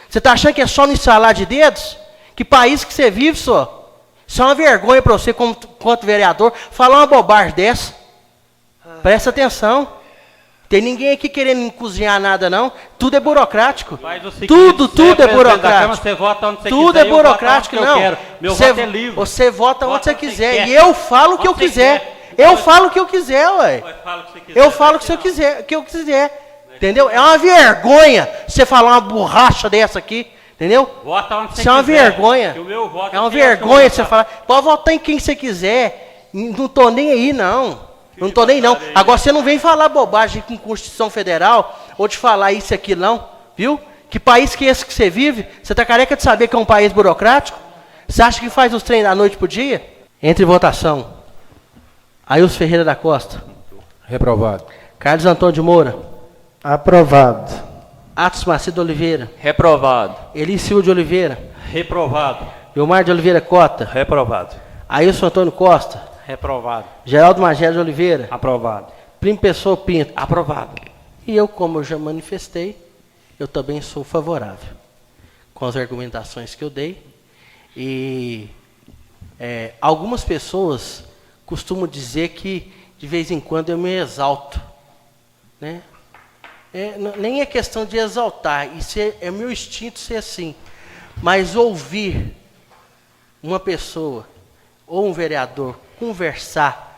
Você está achando que é só no instalar de dedos? Que país que você vive, só? Isso é uma vergonha para você, quanto vereador, falar uma bobagem dessa. Presta atenção. Tem ninguém aqui querendo cozinhar nada, não. Tudo é burocrático. Tudo é burocrático. Você vota onde você tudo quiser, é burocrático, não. Meu voto é livre. Você vota onde você quiser. E eu falo o que eu quiser. Eu falo o que eu quiser, ué. Eu falo o que eu quiser. Entendeu? É uma vergonha você falar uma borracha dessa aqui. Entendeu? Vota onde você Isso é uma quiser, vergonha. o meu voto É uma vergonha você falar. Pode votar em quem você quiser. Não estou nem aí, não. Não estou nem, não. Agora você não vem falar bobagem com Constituição Federal ou de falar isso aqui, não. Viu? Que país que é esse que você vive? Você está careca de saber que é um país burocrático? Você acha que faz os treinos da noite pro dia? Entre em votação. Ailson Ferreira da Costa. Reprovado. Carlos Antônio de Moura. Aprovado. Atos Macedo Oliveira. Reprovado. Eli Silva de Oliveira. Reprovado. Vilmar de Oliveira Cota. Reprovado. Ailson Antônio Costa. Reprovado. Geraldo Magé de Oliveira. Aprovado. Primo Pessoa Pinto. Aprovado. E eu, como eu já manifestei, eu também sou favorável com as argumentações que eu dei. E algumas pessoas costumam dizer que de vez em quando eu me exalto, né? Nem é questão de exaltar, isso é meu instinto ser assim. Mas ouvir uma pessoa ou um vereador conversar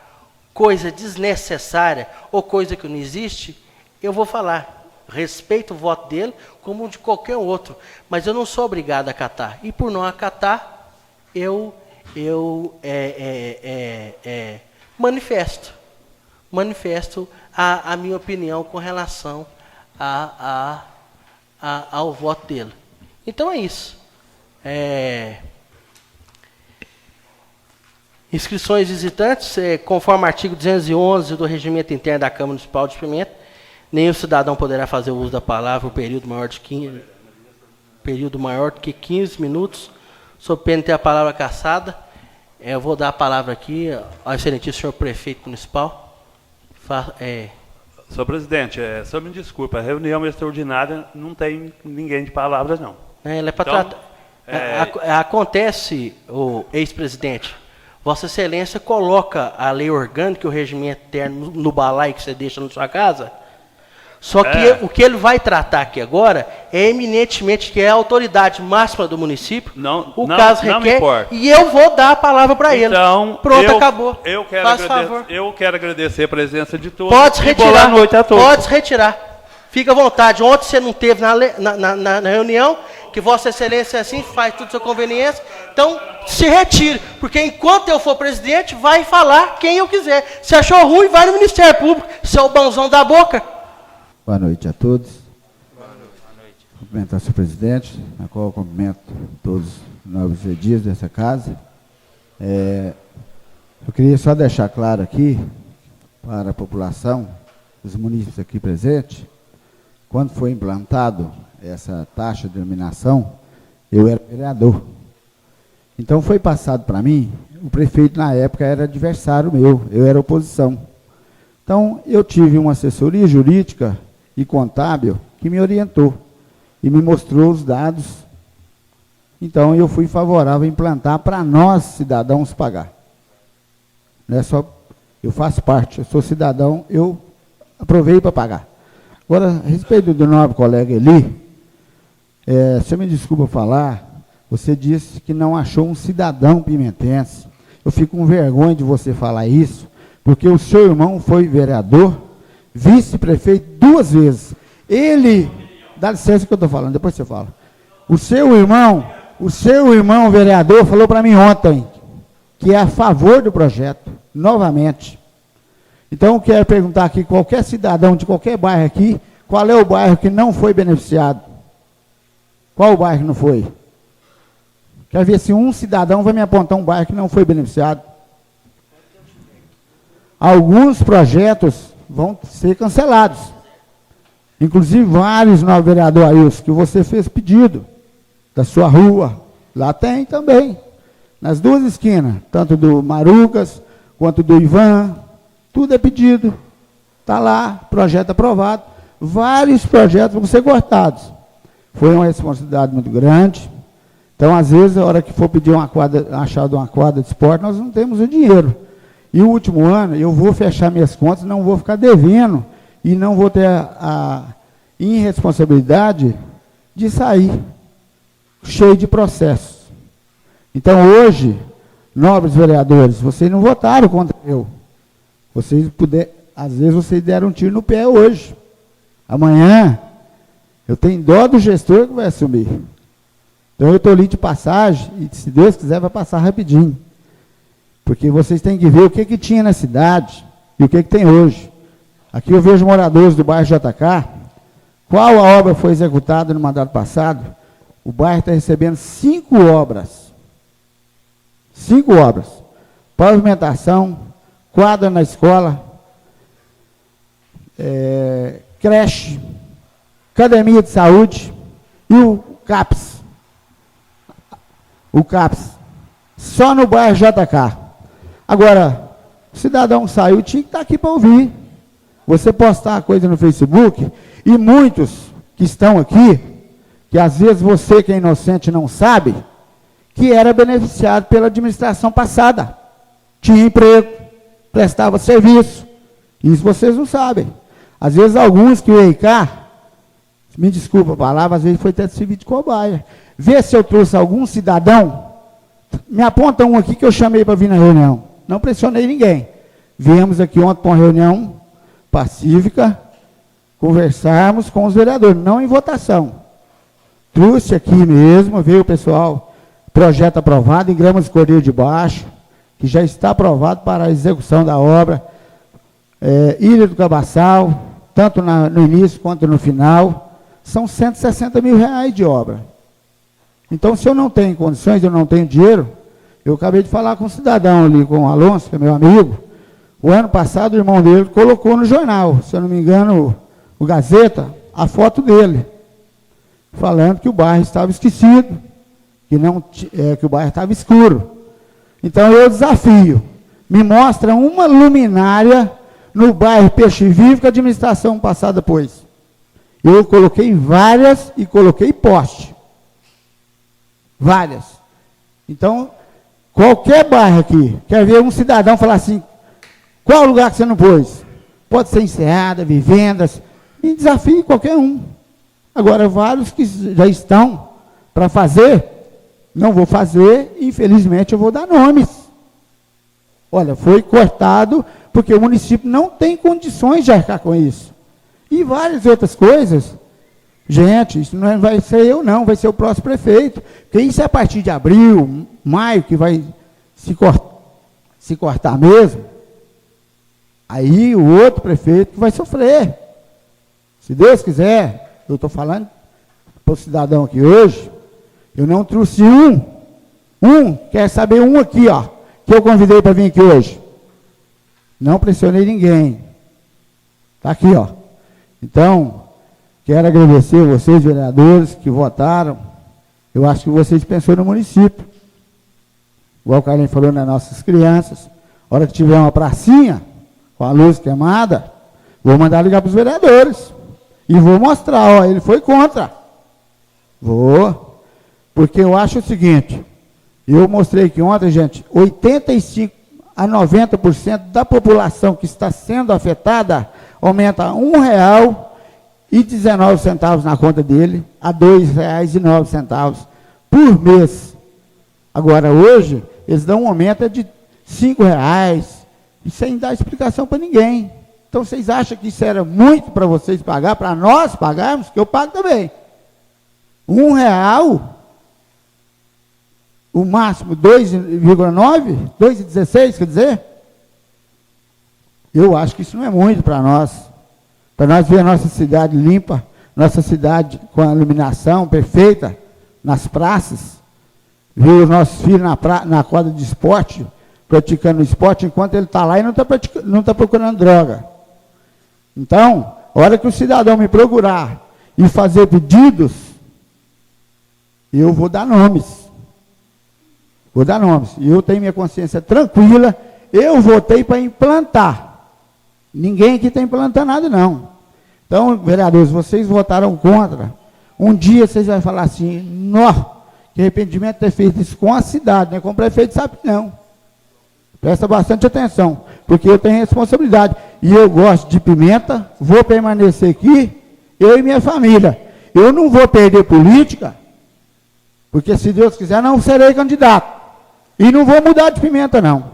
coisa desnecessária ou coisa que não existe, eu vou falar. Respeito o voto dele como de qualquer outro, mas eu não sou obrigado a acatar. E por não acatar, eu manifesto a minha opinião com relação ao voto dele. Então é isso. Inscrições visitantes, conforme o artigo 211 do Regimento Interno da Câmara Municipal de Pimenta, nenhum cidadão poderá fazer uso da palavra por período maior do que 15 minutos, sob pena de ter a palavra cassada. Eu vou dar a palavra aqui ao excelentíssimo senhor prefeito municipal. Senhor presidente, só me desculpa, a reunião extraordinária não tem ninguém de palavras, não. Ela é para tratar. Acontece, o ex-presidente, Vossa Excelência coloca a lei orgânica e o regimento interno no balaio que você deixa na sua casa. Só que o que ele vai tratar aqui agora é eminentemente que é a autoridade máxima do município. O caso requer, e eu vou dar a palavra para ele. Então, pronto, acabou. Eu quero agradecer a presença de todos. Pode retirar. Boa noite a todos. Pode retirar. Fica à vontade. Ontem você não esteve na reunião, que Vossa Excelência assim faz tudo a sua conveniência. Então, se retire, porque enquanto eu for presidente, vai falar quem eu quiser. Se achou ruim, vai no Ministério Público, seu bonzão da boca. Boa noite a todos. Boa noite. Cumprimentar o senhor presidente, na qual eu cumprimento todos os nobres dias dessa casa. Eu queria só deixar claro aqui, para a população, os munícipes aqui presentes, quando foi implantado essa taxa de iluminação, eu era vereador. Então foi passado para mim, o prefeito na época era adversário meu, eu era oposição. Então eu tive uma assessoria jurídica e contábil que me orientou e me mostrou os dados. Então eu fui favorável a implantar para nós, cidadãos, pagar. Não é só, eu faço parte, eu sou cidadão, eu aprovei para pagar. Agora, a respeito do nobre colega Eli, você me desculpa falar, você disse que não achou um cidadão pimentense. Eu fico com vergonha de você falar isso, porque o seu irmão foi vereador, vice-prefeito 2 vezes. Ele, dá licença que eu estou falando, depois você fala. O seu irmão vereador falou para mim ontem que é a favor do projeto, novamente. Então eu quero perguntar aqui, qualquer cidadão de qualquer bairro aqui, qual é o bairro que não foi beneficiado? Qual o bairro que não foi? Quero ver se um cidadão vai me apontar um bairro que não foi beneficiado. Alguns projetos vão ser cancelados. Inclusive vários, novo vereador Ailson, que você fez pedido da sua rua. Lá tem também. Nas 2 esquinas, tanto do Marucas quanto do Ivan, tudo é pedido. Está lá, projeto aprovado. Vários projetos vão ser cortados. Foi uma responsabilidade muito grande. Então, às vezes, a hora que for pedir uma quadra de esporte, nós não temos o dinheiro. E o último ano, eu vou fechar minhas contas, não vou ficar devendo e não vou ter a irresponsabilidade de sair cheio de processos. Então, hoje, nobres vereadores, vocês não votaram contra eu. Às vezes, vocês deram um tiro no pé hoje. Amanhã, eu tenho dó do gestor que vai assumir. Então, eu estou ali de passagem e, se Deus quiser, vai passar rapidinho. Porque vocês têm que ver o que tinha na cidade e o que tem hoje. Aqui eu vejo moradores do bairro JK. Qual a obra foi executada no mandato passado? O bairro está recebendo 5 obras. 5 obras. Pavimentação, quadra na escola, creche, academia de saúde e o CAPS. o CAPS, só no bairro JK. Agora, o cidadão saiu, tinha que estar aqui para ouvir. Você postar a coisa no Facebook, e muitos que estão aqui, que às vezes você que é inocente não sabe, que era beneficiado pela administração passada. Tinha emprego, prestava serviço. Isso vocês não sabem. Às vezes alguns que veio cá, me desculpa a palavra, às vezes foi até servir de cobaia. Vê se eu trouxe algum cidadão, me aponta um aqui que eu chamei para vir na reunião. Não pressionei ninguém. Viemos aqui ontem para uma reunião pacífica, conversarmos com os vereadores, não em votação. Trouxe aqui mesmo, veio o pessoal, projeto aprovado em Gramas Cordeiro de Baixo, que já está aprovado para a execução da obra, Ilha do Cabaçal, tanto no início quanto no final, são 160 mil reais de obra. Então, se eu não tenho condições, eu não tenho dinheiro, eu acabei de falar com um cidadão ali, com o Alonso, que é meu amigo, o ano passado o irmão dele colocou no jornal, se eu não me engano, o Gazeta, a foto dele, falando que o bairro estava esquecido, que o bairro estava escuro. Então eu desafio, me mostra uma luminária no bairro Peixe Vivo que a administração passada pôs. Eu coloquei várias e coloquei poste. Várias. Então, qualquer bairro aqui, quer ver um cidadão falar assim, qual lugar que você não pôs? Pode ser enseada, vivendas, e desafio qualquer um. Agora, vários que já estão para fazer, não vou fazer, infelizmente eu vou dar nomes. Olha, foi cortado porque o município não tem condições de arcar com isso. E várias outras coisas. Gente, isso não vai ser eu não, vai ser o próximo prefeito. Porque isso é a partir de abril, maio, que vai se cortar mesmo. Aí o outro prefeito vai sofrer. Se Deus quiser, eu estou falando para o cidadão aqui hoje, eu não trouxe quer saber um aqui, ó, que eu convidei para vir aqui hoje. Não pressionei ninguém. Está aqui, ó. Então, quero agradecer a vocês, vereadores, que votaram. Eu acho que vocês pensaram no município. Igual o Carlinhos falou nas nossas crianças. A hora que tiver uma pracinha, com a luz queimada, vou mandar ligar para os vereadores. E vou mostrar, ó, ele foi contra. Vou. Porque eu acho o seguinte, eu mostrei que ontem, gente, 85% a 90% da população que está sendo afetada aumenta R$ 1,19 na conta dele a R$ 2,09 por mês. Agora, hoje, eles dão um aumento de R$ 5,00 e sem dar explicação para ninguém. Então, vocês acham que isso era muito para vocês pagar, para nós pagarmos, que eu pago também. R$ 1,00, o máximo 2,9, 2,16, quer dizer? Eu acho que isso não é muito para nós. Para nós ver a nossa cidade limpa, nossa cidade com a iluminação perfeita, nas praças, ver os nossos filhos na quadra de esporte, praticando esporte, enquanto ele está lá e não está procurando droga. Então, a hora que o cidadão me procurar e fazer pedidos, eu vou dar nomes. Vou dar nomes. E eu tenho minha consciência tranquila, eu votei para implantar. Ninguém aqui está implantando nada, não. Então, vereadores, vocês votaram contra. Um dia vocês vão falar assim, nó, que arrependimento ter feito isso com a cidade, não é com o prefeito, sabe não. Presta bastante atenção, porque eu tenho responsabilidade. E eu gosto de pimenta, vou permanecer aqui, eu e minha família. Eu não vou perder política, porque se Deus quiser, não serei candidato. E não vou mudar de Pimenta, não.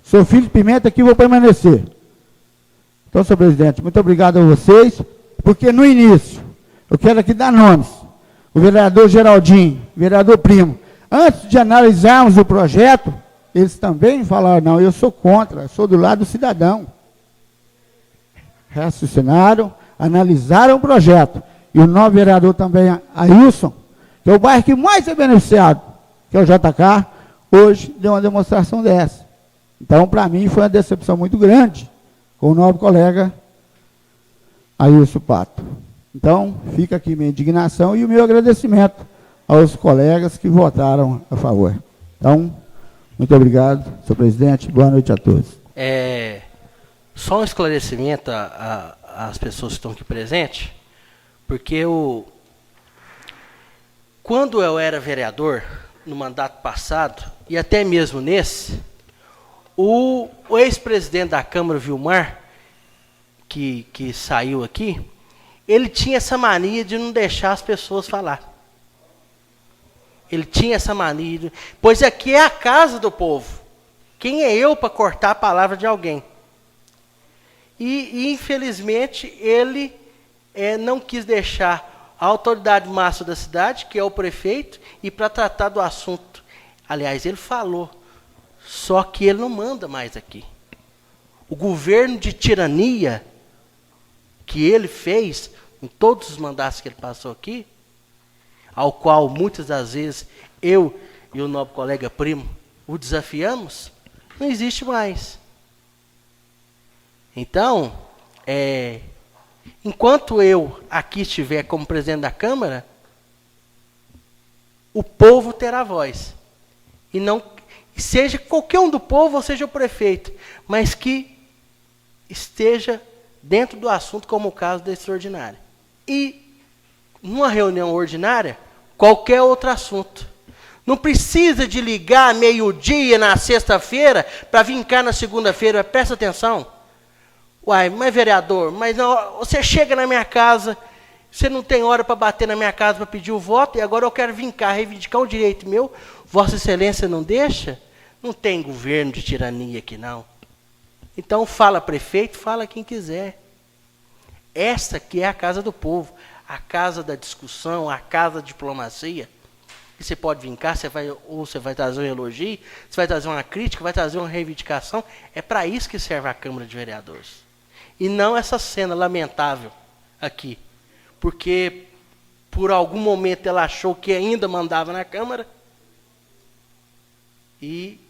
Sou filho de Pimenta aqui, vou permanecer. Então, senhor presidente, muito obrigado a vocês, porque no início, eu quero aqui dar nomes. O vereador Geraldinho, o vereador Primo, antes de analisarmos o projeto, eles também falaram, não, eu sou contra, eu sou do lado do cidadão. Raciocinaram, analisaram o projeto. E o novo vereador também, Ailson, que é o bairro que mais é beneficiado, que é o JK, hoje deu uma demonstração dessa. Então, para mim, foi uma decepção muito grande com o novo colega Ailson Pato. Então, fica aqui minha indignação e o meu agradecimento aos colegas que votaram a favor. Então, muito obrigado, senhor presidente. Boa noite a todos. Só um esclarecimento às pessoas que estão aqui presentes, porque quando eu era vereador, no mandato passado, e até mesmo nesse, o ex-presidente da Câmara, Vilmar, que saiu aqui, ele tinha essa mania de não deixar as pessoas falar. Ele tinha essa mania, pois aqui é a casa do povo. Quem é eu para cortar a palavra de alguém? E infelizmente, ele não quis deixar a autoridade máxima da cidade, que é o prefeito, e para tratar do assunto. Aliás, ele falou, só que ele não manda mais aqui. O governo de tirania que ele fez, em todos os mandatos que ele passou aqui, ao qual muitas das vezes eu e o nobre colega Primo o desafiamos, não existe mais. Então, enquanto eu aqui estiver como presidente da Câmara, o povo terá voz. E não seja qualquer um do povo, ou seja o prefeito, mas que esteja dentro do assunto, como o caso da extraordinária. E, numa reunião ordinária, qualquer outro assunto. Não precisa de ligar meio-dia na sexta-feira para vir cá na segunda-feira. Presta atenção. Uai, mas vereador, mas não, você chega na minha casa, você não tem hora para bater na minha casa para pedir o voto, e agora eu quero vir cá reivindicar um direito meu, Vossa Excelência não deixa? Não tem governo de tirania aqui, não. Então, fala prefeito, fala quem quiser. Essa que é a casa do povo, a casa da discussão, a casa da diplomacia. E você pode vir cá, você vai trazer um elogio, você vai trazer uma crítica, vai trazer uma reivindicação. É para isso que serve a Câmara de Vereadores. E não essa cena lamentável aqui. Porque, por algum momento, ela achou que ainda mandava na Câmara. E,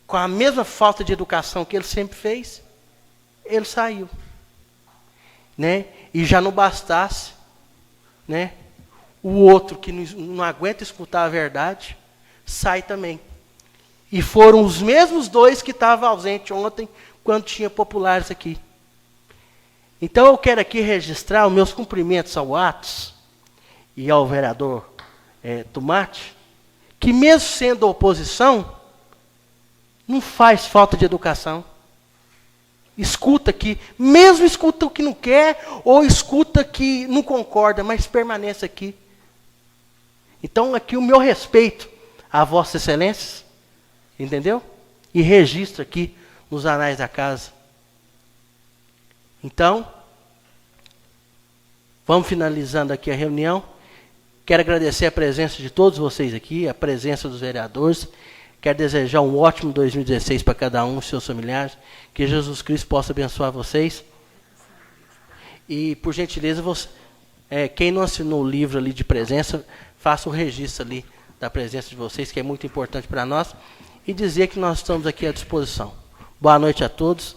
com a mesma falta de educação que ele sempre fez, ele saiu. Né? E já não bastasse, né? O outro que não aguenta escutar a verdade, sai também. E foram os mesmos dois que estavam ausentes ontem, quando tinha populares aqui. Então eu quero aqui registrar os meus cumprimentos ao Atos e ao vereador Tomate, que mesmo sendo oposição, não faz falta de educação. Escuta aqui, mesmo escuta o que não quer, ou escuta que não concorda, mas permaneça aqui. Então, aqui o meu respeito a Vossa Excelência, entendeu? E registro aqui nos anais da casa. Então, vamos finalizando aqui a reunião. Quero agradecer a presença de todos vocês aqui, a presença dos vereadores. Quero desejar um ótimo 2016 para cada um, seus familiares. Que Jesus Cristo possa abençoar vocês. E, por gentileza, quem não assinou o livro ali de presença, faça o registro ali da presença de vocês, que é muito importante para nós. E dizer que nós estamos aqui à disposição. Boa noite a todos.